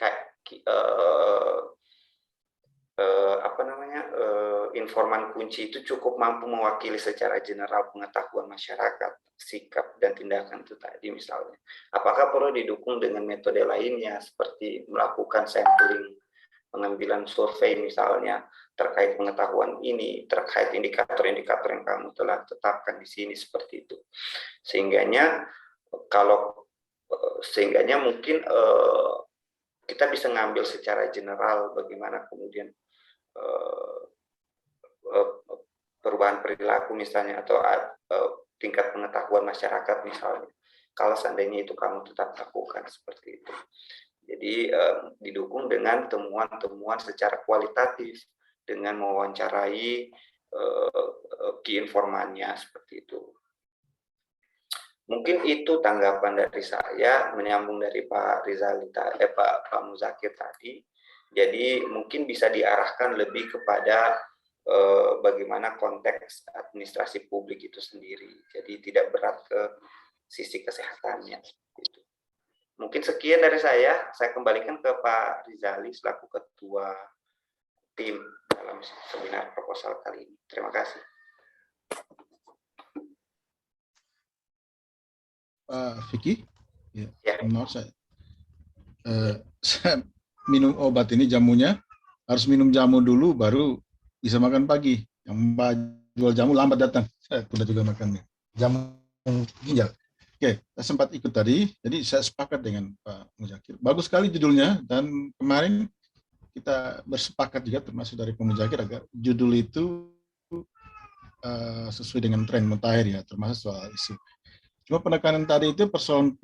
Speaker 4: informan kunci itu cukup mampu mewakili secara general pengetahuan masyarakat, sikap dan tindakan itu tadi misalnya. Apakah perlu didukung dengan metode lainnya seperti melakukan sampling, pengambilan survei misalnya terkait pengetahuan ini, terkait indikator-indikator yang kamu telah tetapkan di sini seperti itu. Sehingganya mungkin kita bisa ngambil secara general bagaimana kemudian perubahan perilaku misalnya atau tingkat pengetahuan masyarakat misalnya. Kalau seandainya itu kamu tetap lakukan seperti itu. Jadi didukung dengan temuan-temuan secara kualitatif dengan mewawancarai key informannya seperti itu. Mungkin itu tanggapan dari saya menyambung dari Pak Rizali, Pak Muzakir tadi. Jadi mungkin bisa diarahkan lebih kepada bagaimana konteks administrasi publik itu sendiri. Jadi tidak berat ke sisi kesehatannya. Gitu. Mungkin sekian dari saya kembalikan ke Pak Rizali selaku Ketua Tim dalam seminar proposal kali ini. Terima kasih.
Speaker 1: Pak Vicky,
Speaker 4: Ya.
Speaker 1: maaf saya minum obat ini jamunya, harus minum jamu dulu baru bisa makan pagi. Yang Mbak jual jamu lambat datang, saya sudah juga makan jamu ginjal. Oke, saya sempat ikut tadi, jadi saya sepakat dengan Pak Muzakir. Bagus sekali judulnya, dan kemarin kita bersepakat juga termasuk dari Pak Muzakir agar judul itu sesuai dengan tren mutakhir ya, termasuk soal isu. Cuma penekanan tadi itu persoalan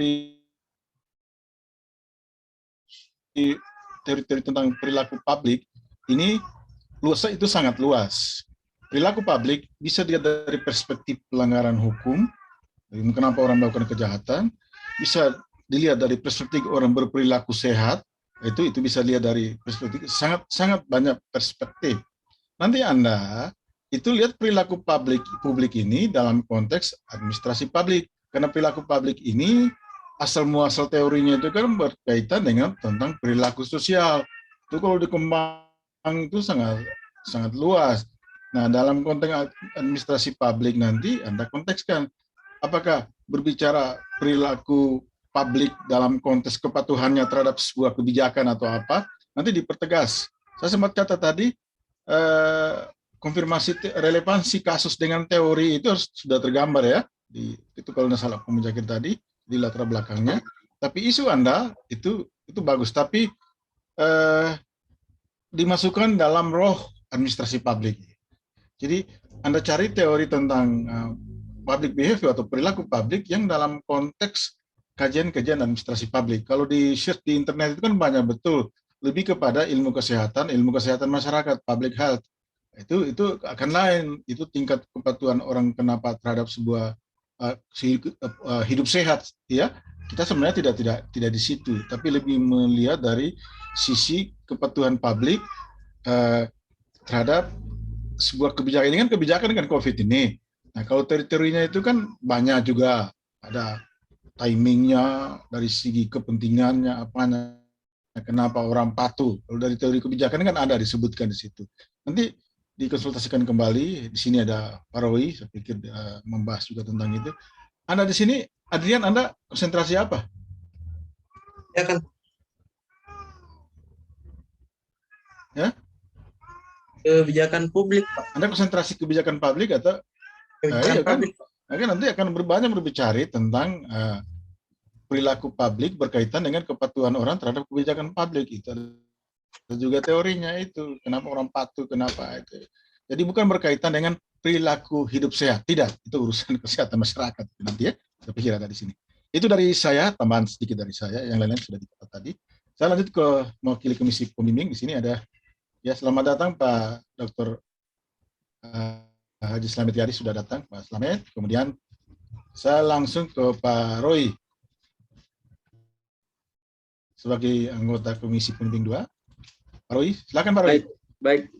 Speaker 1: teori-teori tentang perilaku publik ini luasnya itu sangat luas. Perilaku publik bisa dilihat dari perspektif pelanggaran hukum, kenapa orang melakukan kejahatan, bisa dilihat dari perspektif orang berperilaku sehat, itu bisa dilihat dari perspektif sangat banyak perspektif. Nanti Anda itu lihat perilaku publik ini dalam konteks administrasi publik. Karena perilaku publik ini asal muasal teorinya itu kan berkaitan dengan tentang perilaku sosial. Itu kalau dikembang itu sangat luas. Nah, dalam konteks administrasi publik nanti Anda kontekskan apakah berbicara perilaku publik dalam konteks kepatuhannya terhadap sebuah kebijakan atau apa, nanti dipertegas. Saya sempat kata tadi konfirmasi relevansi kasus dengan teori itu sudah tergambar ya. Itu kalau nggak salah Muzakir tadi di latar belakangnya. Tapi isu Anda itu bagus, tapi dimasukkan dalam roh administrasi publik. Jadi Anda cari teori tentang public behavior atau perilaku publik yang dalam konteks kajian-kajian administrasi publik. Kalau di search di internet itu kan banyak betul lebih kepada ilmu kesehatan masyarakat, public health. Itu akan lain, itu tingkat kepatuhan orang kenapa terhadap sebuah hidup sehat, ya. Kita sebenarnya tidak di situ, tapi lebih melihat dari sisi kepatuhan publik terhadap sebuah kebijakan. Ini kan kebijakan kan COVID ini. Nah, kalau teori-teorinya itu kan banyak juga, ada timingnya, dari segi kepentingannya, apanya, kenapa orang patuh. Kalau dari teori kebijakan kan ada disebutkan di situ. Nanti dikonsultasikan kembali. Di sini ada Pak Roy, saya pikir membahas juga tentang itu. Anda di sini, Adrian, Anda konsentrasi apa?
Speaker 2: Ya kan?
Speaker 1: Ya?
Speaker 2: Kebijakan publik, Pak.
Speaker 1: Anda konsentrasi kebijakan publik atau?
Speaker 2: Kebijakan
Speaker 1: Iya kan?
Speaker 2: publik, Pak.
Speaker 1: Nanti akan banyak berbicara tentang perilaku publik berkaitan dengan kepatuhan orang terhadap kebijakan publik. Itu juga teorinya itu, kenapa orang patuh, kenapa itu. Jadi bukan berkaitan dengan perilaku hidup sehat, tidak, itu urusan kesehatan masyarakat nanti ya, saya pikir ada di sini. Itu dari saya, tambahan sedikit dari saya, yang lain-lain sudah dikatakan tadi. Saya lanjut ke mewakili Komisi Pembimbing. Di sini ada, ya selamat datang Pak Dr. Haji Slamet Yari sudah datang, Pak Slamet. Kemudian saya langsung ke Pak Roy sebagai anggota Komisi Pembimbing 2. Pak Roy, silakan Pak Roy.
Speaker 5: Baik.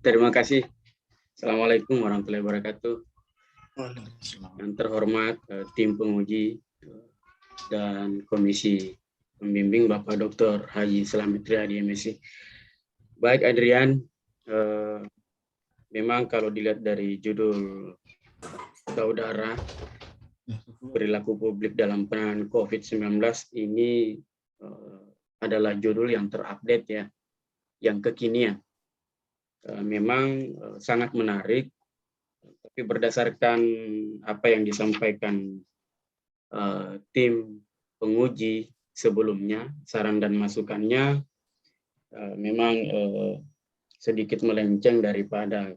Speaker 5: Terima kasih. Assalamualaikum warahmatullahi wabarakatuh. Yang terhormat tim penguji dan Komisi Pembimbing Bapak Dr. Haji Slamet Yari MSc. Baik Adrian, memang kalau dilihat dari judul saudara, perilaku publik dalam penanganan COVID-19 ini adalah judul yang terupdate ya, yang kekinian. Memang sangat menarik, tapi berdasarkan apa yang disampaikan tim penguji sebelumnya, saran dan masukannya memang sedikit melenceng daripada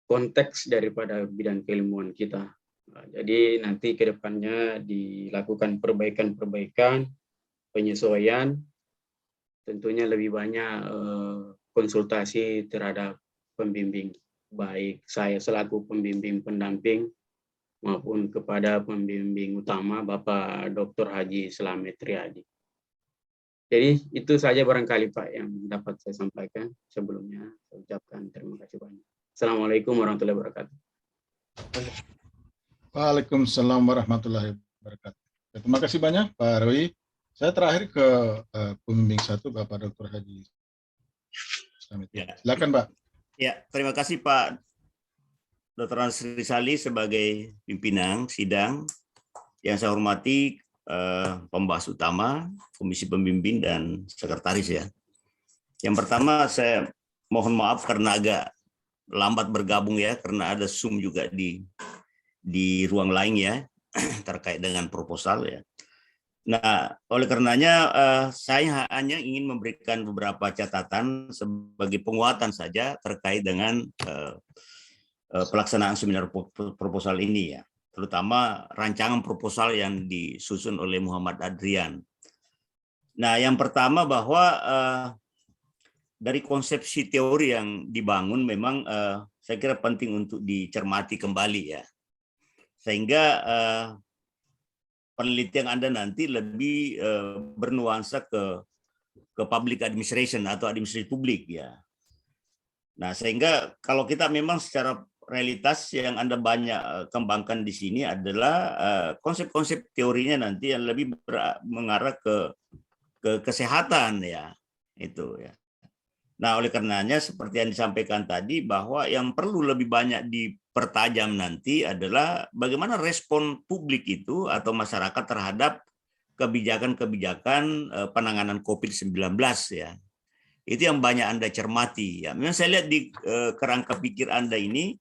Speaker 5: konteks daripada bidang keilmuan kita. Jadi nanti ke depannya dilakukan perbaikan-perbaikan, penyesuaian, tentunya lebih banyak konsultasi terhadap pembimbing, baik saya selaku pembimbing pendamping maupun kepada pembimbing utama Bapak Dr. Haji Slamet Riyadi. Jadi itu saja barangkali Pak yang dapat saya sampaikan. Sebelumnya saya ucapkan terima kasih banyak. Assalamualaikum warahmatullahi wabarakatuh.
Speaker 1: Waalaikumsalam warahmatullahi wabarakatuh. Terima kasih banyak Pak Roy. Saya terakhir ke pembimbing 1 Bapak Dr. Haji Slamet. Silakan Pak.
Speaker 6: Ya, terima kasih Pak Dr. Nasri Sali sebagai pimpinan sidang. Yang saya hormati pembahas utama, komisi pembimbing dan sekretaris ya. Yang pertama saya mohon maaf karena agak lambat bergabung ya, karena ada Zoom juga di ruang lain ya terkait dengan proposal ya. Nah, oleh karenanya saya hanya ingin memberikan beberapa catatan sebagai penguatan saja terkait dengan pelaksanaan seminar proposal ini ya, terutama rancangan proposal yang disusun oleh Muhammad Adrian. Nah, yang pertama bahwa dari konsepsi teori yang dibangun memang saya kira penting untuk dicermati kembali ya, sehingga penelitian Anda nanti lebih bernuansa ke public administration atau administrasi publik ya. Nah, sehingga kalau kita memang secara realitas yang Anda banyak kembangkan di sini adalah konsep-konsep teorinya nanti yang lebih mengarah ke kesehatan ya, itu ya. Nah, oleh karenanya seperti yang disampaikan tadi bahwa yang perlu lebih banyak dipertajam nanti adalah bagaimana respon publik itu atau masyarakat terhadap kebijakan-kebijakan penanganan COVID-19 ya. Itu yang banyak Anda cermati ya. Memang saya lihat di kerangka pikir Anda ini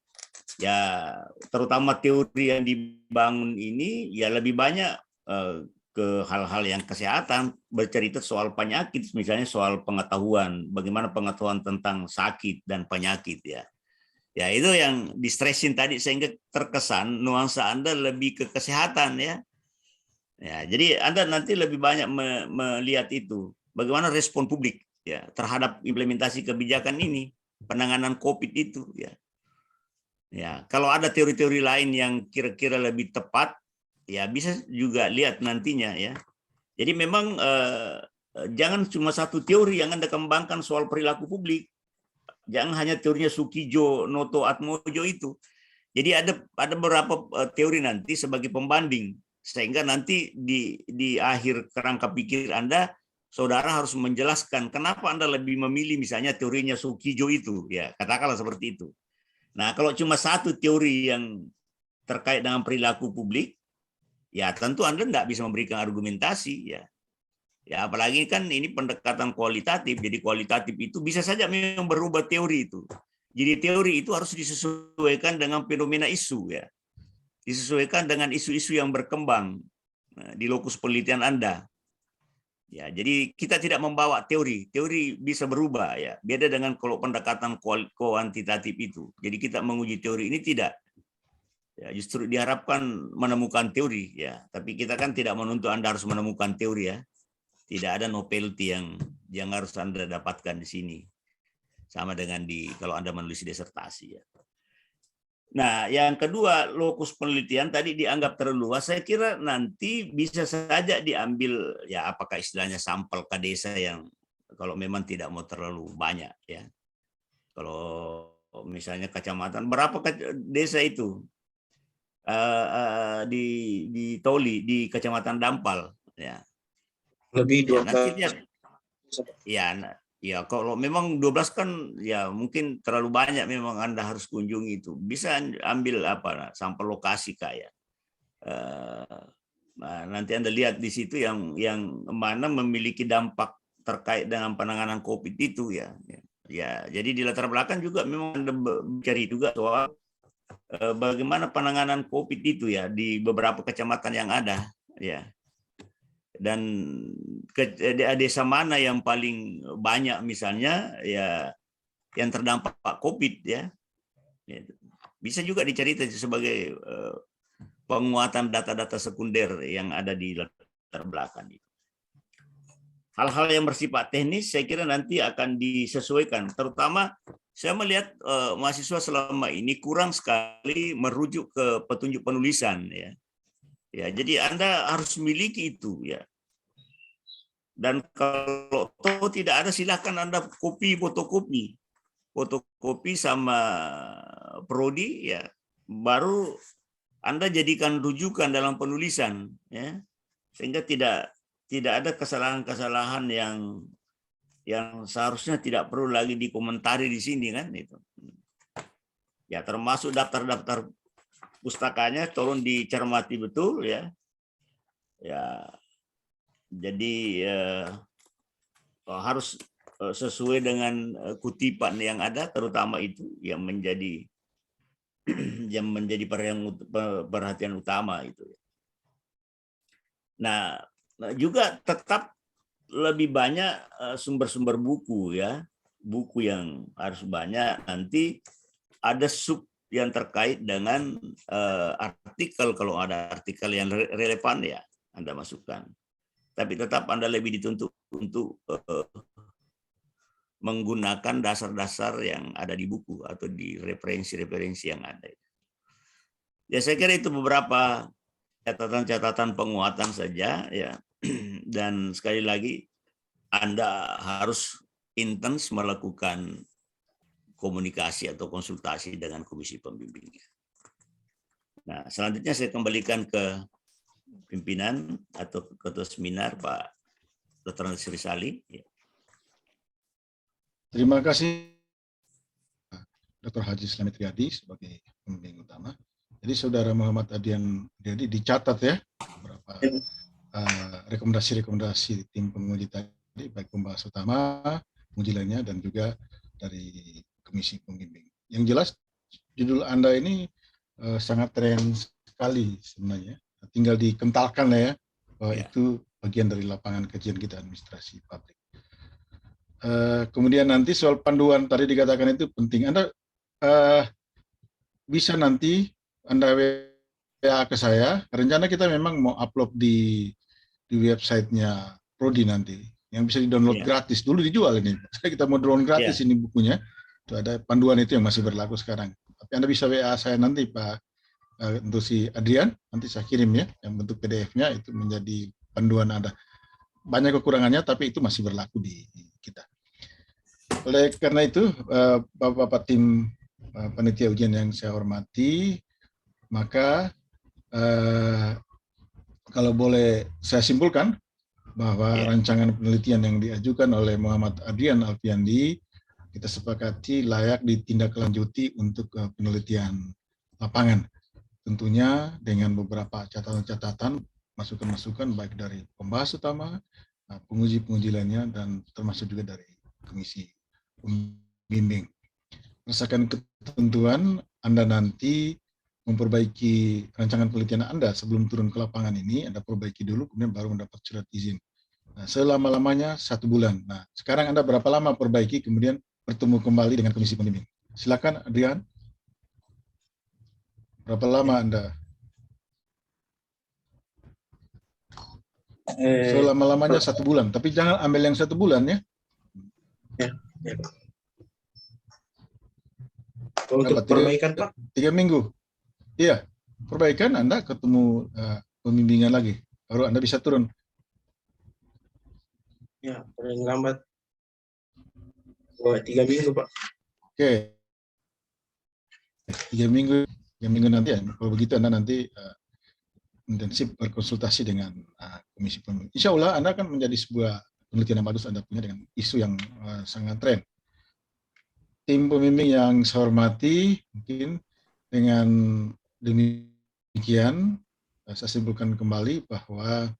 Speaker 6: ya, terutama teori yang dibangun ini ya lebih banyak ke hal-hal yang kesehatan, bercerita soal penyakit, misalnya soal pengetahuan, bagaimana pengetahuan tentang sakit dan penyakit ya. Ya itu yang di-stressin tadi sehingga terkesan nuansa Anda lebih ke kesehatan ya. Ya, jadi Anda nanti lebih banyak melihat itu, bagaimana respon publik ya terhadap implementasi kebijakan ini, penanganan COVID itu ya. Ya, kalau ada teori-teori lain yang kira-kira lebih tepat, ya bisa juga lihat nantinya ya. Jadi memang jangan cuma satu teori yang Anda kembangkan soal perilaku publik. Jangan hanya teorinya Sukijo, Noto, Atmojo itu. Jadi ada beberapa teori nanti sebagai pembanding, sehingga nanti di akhir kerangka pikir Anda, saudara harus menjelaskan kenapa Anda lebih memilih misalnya teorinya Sukijo itu, ya katakanlah seperti itu. Nah, kalau cuma satu teori yang terkait dengan perilaku publik, ya tentu Anda tidak bisa memberikan argumentasi ya. Ya apalagi kan ini pendekatan kualitatif, jadi kualitatif itu bisa saja memang berubah teori itu. Jadi teori itu harus disesuaikan dengan fenomena isu ya, disesuaikan dengan isu-isu yang berkembang di lokus penelitian Anda. Ya, jadi kita tidak membawa teori bisa berubah ya. Beda dengan kalau pendekatan kuantitatif itu. Jadi kita menguji teori ini tidak. Ya, justru diharapkan menemukan teori ya. Tapi kita kan tidak menuntut Anda harus menemukan teori ya. Tidak ada novelty yang harus Anda dapatkan di sini. Sama dengan kalau Anda menulis disertasi ya. Nah, yang kedua, lokus penelitian tadi dianggap terlalu luas. Saya kira nanti bisa saja diambil, ya apakah istilahnya sampel ke desa yang kalau memang tidak mau terlalu banyak. Ya. Kalau misalnya kecamatan, berapa desa itu? Di Toli, di Kecamatan Dampal. Ya.
Speaker 2: Lebih
Speaker 6: Ya,
Speaker 2: 12.
Speaker 6: nanti lihat. Ya, kalau memang 12 kan ya mungkin terlalu banyak, memang Anda harus kunjungi itu. Bisa ambil sampel lokasi kayak. Nah, nanti Anda lihat di situ yang mana memiliki dampak terkait dengan penanganan COVID itu ya. Ya, jadi di latar belakang juga memang Anda mencari juga soal bagaimana penanganan COVID itu ya di beberapa kecamatan yang ada ya. Dan desa mana yang paling banyak misalnya ya yang terdampak COVID ya. Bisa juga dicari sebagai penguatan data-data sekunder yang ada di latar belakang itu. Hal-hal yang bersifat teknis saya kira nanti akan disesuaikan. Terutama saya melihat mahasiswa selama ini kurang sekali merujuk ke petunjuk penulisan ya. Ya, jadi Anda harus miliki itu ya. Dan kalau tidak ada silakan Anda fotokopi sama prodi ya, baru Anda jadikan rujukan dalam penulisan ya. Sehingga tidak ada kesalahan-kesalahan yang seharusnya tidak perlu lagi dikomentari di sini kan itu. Ya, termasuk daftar-daftar pustakanya tolong dicermati betul ya. Ya. Jadi harus sesuai dengan kutipan yang ada, terutama itu yang menjadi perhatian utama itu. Nah, juga tetap lebih banyak sumber-sumber buku ya, buku yang harus banyak. Nanti ada sub yang terkait dengan artikel, kalau ada artikel yang relevan ya Anda masukkan. Tapi tetap Anda lebih dituntut untuk menggunakan dasar-dasar yang ada di buku atau di referensi-referensi yang ada. Ya, saya kira itu beberapa catatan-catatan penguatan saja ya. Dan sekali lagi Anda harus intens melakukan komunikasi atau konsultasi dengan komisi pembimbingnya. Nah, selanjutnya saya kembalikan ke pimpinan atau ketua seminar Pak Dr. Nasir Sali.
Speaker 1: Terima kasih Dr. Haji Slamet Riyadi sebagai pembimbing utama. Jadi Saudara Muhammad Adian jadi dicatat ya beberapa rekomendasi-rekomendasi tim penguji tadi, baik pembahas utama, penguji lainnya, dan juga dari komisi pembimbing. Yang jelas judul Anda ini sangat keren sekali sebenarnya. Tinggal dikentalkan ya, bahwa itu bagian dari lapangan kajian kita administrasi publik. Kemudian nanti soal panduan tadi dikatakan itu penting. Anda bisa nanti Anda WA ke saya. Rencana kita memang mau upload di websitenya Prodi nanti, yang bisa di-download gratis. Dulu dijual ini. Kita mau download gratis ini bukunya. Itu ada panduan itu yang masih berlaku sekarang. Tapi Anda bisa WA saya nanti Pak. Untuk si Adrian, nanti saya kirim ya, yang bentuk PDF-nya itu menjadi panduan Anda. Banyak kekurangannya, tapi itu masih berlaku di kita. Oleh karena itu, Bapak-Bapak tim panitia ujian yang saya hormati, maka kalau boleh saya simpulkan bahwa rancangan penelitian yang diajukan oleh Muhammad Adrian Alfiandi, kita sepakati layak ditindaklanjuti untuk penelitian lapangan. Tentunya dengan beberapa catatan-catatan, masukan-masukan baik dari pembahas utama, penguji-penguji lainnya, dan termasuk juga dari komisi pembimbing. Berdasarkan ketentuan, Anda nanti memperbaiki rancangan penelitian Anda sebelum turun ke lapangan ini, Anda perbaiki dulu, kemudian baru mendapat surat izin. Nah, selama-lamanya 1 bulan. Nah, sekarang Anda berapa lama perbaiki, kemudian bertemu kembali dengan komisi pembimbing. Silakan, Adrian. Berapa lama Anda? Selama-lamanya 1 bulan, tapi jangan ambil yang 1 bulan ya.
Speaker 2: Untuk perbaikan Pak?
Speaker 1: 3 minggu. Iya, perbaikan Anda ketemu pembimbingan lagi, baru Anda bisa turun.
Speaker 2: Ya, paling lambat 3 minggu Pak.
Speaker 1: Oke. 3 minggu nanti ya. Kalau begitu Anda nanti intensif berkonsultasi dengan Komisi Pemilihan. Insya Allah Anda akan menjadi sebuah penelitian yang bagus Anda punya dengan isu yang sangat tren. Tim pembimbing yang saya hormati, mungkin dengan demikian saya simpulkan kembali bahwa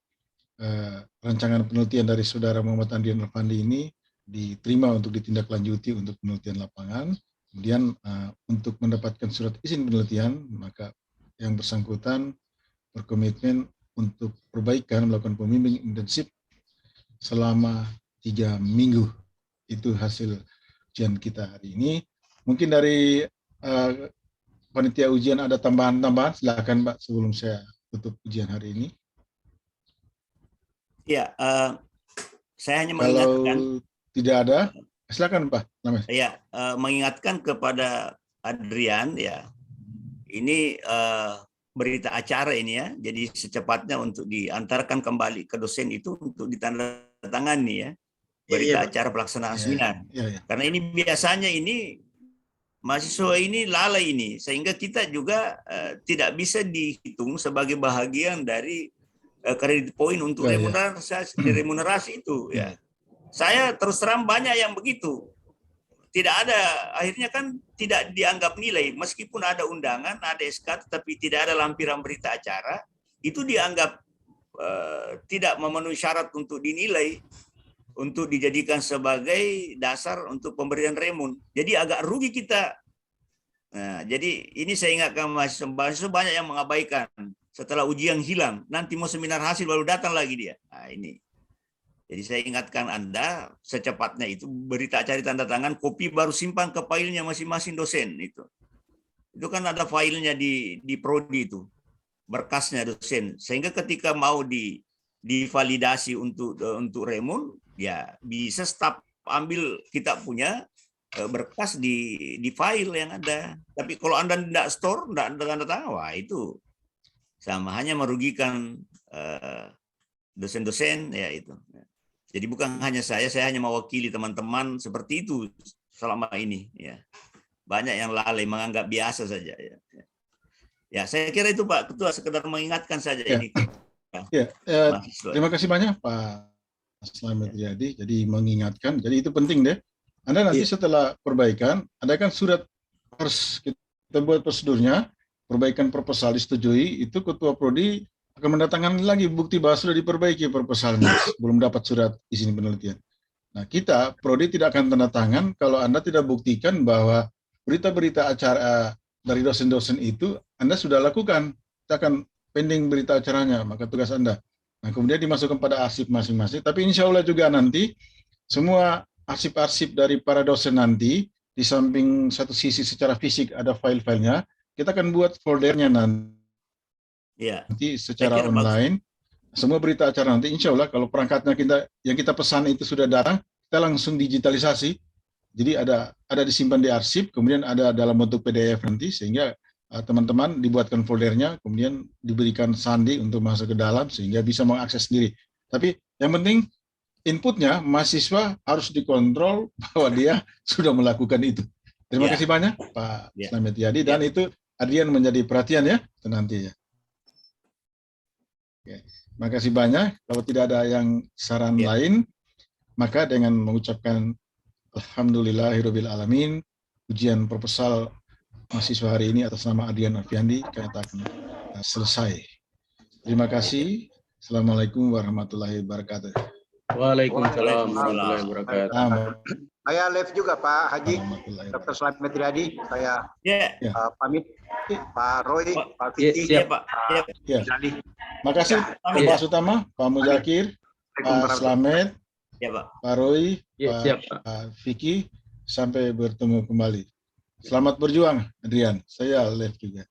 Speaker 1: rancangan penelitian dari Saudara Muhammad Andrian Alfandi ini diterima untuk ditindaklanjuti untuk penelitian lapangan. Kemudian untuk mendapatkan surat izin penelitian, maka yang bersangkutan berkomitmen untuk perbaikan, melakukan pembimbing intensif selama 3 minggu. Itu hasil ujian kita hari ini. Mungkin dari panitia ujian ada tambahan-tambahan, silakan Pak sebelum saya tutup ujian hari ini.
Speaker 6: Ya, saya hanya
Speaker 1: Kalau
Speaker 6: mengingatkan.
Speaker 1: Tidak ada, silakan Pak.
Speaker 6: Ya, mengingatkan kepada Adrian ya, ini berita acara ini ya, jadi secepatnya untuk diantarkan kembali ke dosen itu untuk ditandatangani ya, berita acara pelaksanaan seminar. Karena ini biasanya ini mahasiswa ini lalai ini, sehingga kita juga tidak bisa dihitung sebagai bahagian dari kredit poin untuk remunerasi itu ya. Saya terus terang banyak yang begitu. Tidak ada, akhirnya kan tidak dianggap nilai. Meskipun ada undangan, ada SK, tapi tidak ada lampiran berita acara, itu dianggap tidak memenuhi syarat untuk dinilai, untuk dijadikan sebagai dasar untuk pemberian remun. Jadi agak rugi kita. Nah, jadi ini saya ingatkan mahasiswa banyak yang mengabaikan. Setelah ujian hilang, nanti mau seminar hasil baru datang lagi dia. Nah, ini. Jadi saya ingatkan Anda secepatnya itu berita acara tanda tangan, kopi baru simpan ke filenya masing-masing dosen itu. Itu kan ada filenya di prodi itu, berkasnya dosen. Sehingga ketika mau divalidasi untuk remun, ya bisa staf ambil kita punya berkas di file yang ada. Tapi kalau Anda tidak store, tidak ada tanda tangan, wah itu sama hanya merugikan dosen-dosen ya itu. Jadi bukan hanya saya hanya mewakili teman-teman seperti itu selama ini ya. Banyak yang lalai menganggap biasa saja ya. Ya, saya kira itu Pak Ketua, sekedar mengingatkan saja ini.
Speaker 1: Terima kasih banyak Pak Slamet Riyadi. Jadi mengingatkan, jadi itu penting deh. Anda nanti setelah perbaikan, ada kan surat harus kita buat prosedurnya, perbaikan proposal disetujui, itu Ketua Prodi akan mendatangkan lagi bukti bahwa sudah diperbaiki proposalnya, belum dapat surat izin penelitian. Nah, kita, Prodi tidak akan tanda tangan kalau Anda tidak buktikan bahwa berita-berita acara dari dosen-dosen itu Anda sudah lakukan. Kita akan pending berita acaranya, maka tugas Anda. Nah, kemudian dimasukkan pada arsip masing-masing, tapi insya Allah juga nanti semua arsip-arsip dari para dosen nanti, di samping satu sisi secara fisik ada file-filenya, kita akan buat foldernya nanti. Nanti secara online, semua berita acara nanti, insya Allah kalau perangkatnya yang kita pesan itu sudah datang, kita langsung digitalisasi. Jadi ada disimpan di arsip, kemudian ada dalam bentuk PDF nanti, sehingga teman-teman dibuatkan foldernya, kemudian diberikan sandi untuk masuk ke dalam, sehingga bisa mengakses sendiri. Tapi yang penting inputnya mahasiswa harus dikontrol bahwa dia sudah melakukan itu. Terima kasih banyak Pak Slamet Riyadi, dan itu Adrian menjadi perhatian ya nanti ya. Terima kasih banyak. Kalau tidak ada yang saran lain, maka dengan mengucapkan Alhamdulillahirabbil alamin, ujian proposal mahasiswa hari ini atas nama Adrian Alfandi katakan selesai. Terima kasih. Assalamualaikum warahmatullahi wabarakatuh.
Speaker 5: Waalaikumsalam warahmatullahi wabarakatuh.
Speaker 3: Saya live juga Pak Haji, Dr. Slamet Riyadi. Saya pamit. Pak Roy, Pak Vicky,
Speaker 6: Pak.
Speaker 1: Terima kasih Pak Sutama, Pak Muzakir, Pak Slamet, Pak Roy, Pak Vicky. Sampai bertemu kembali. Selamat berjuang, Adrian. Saya live juga.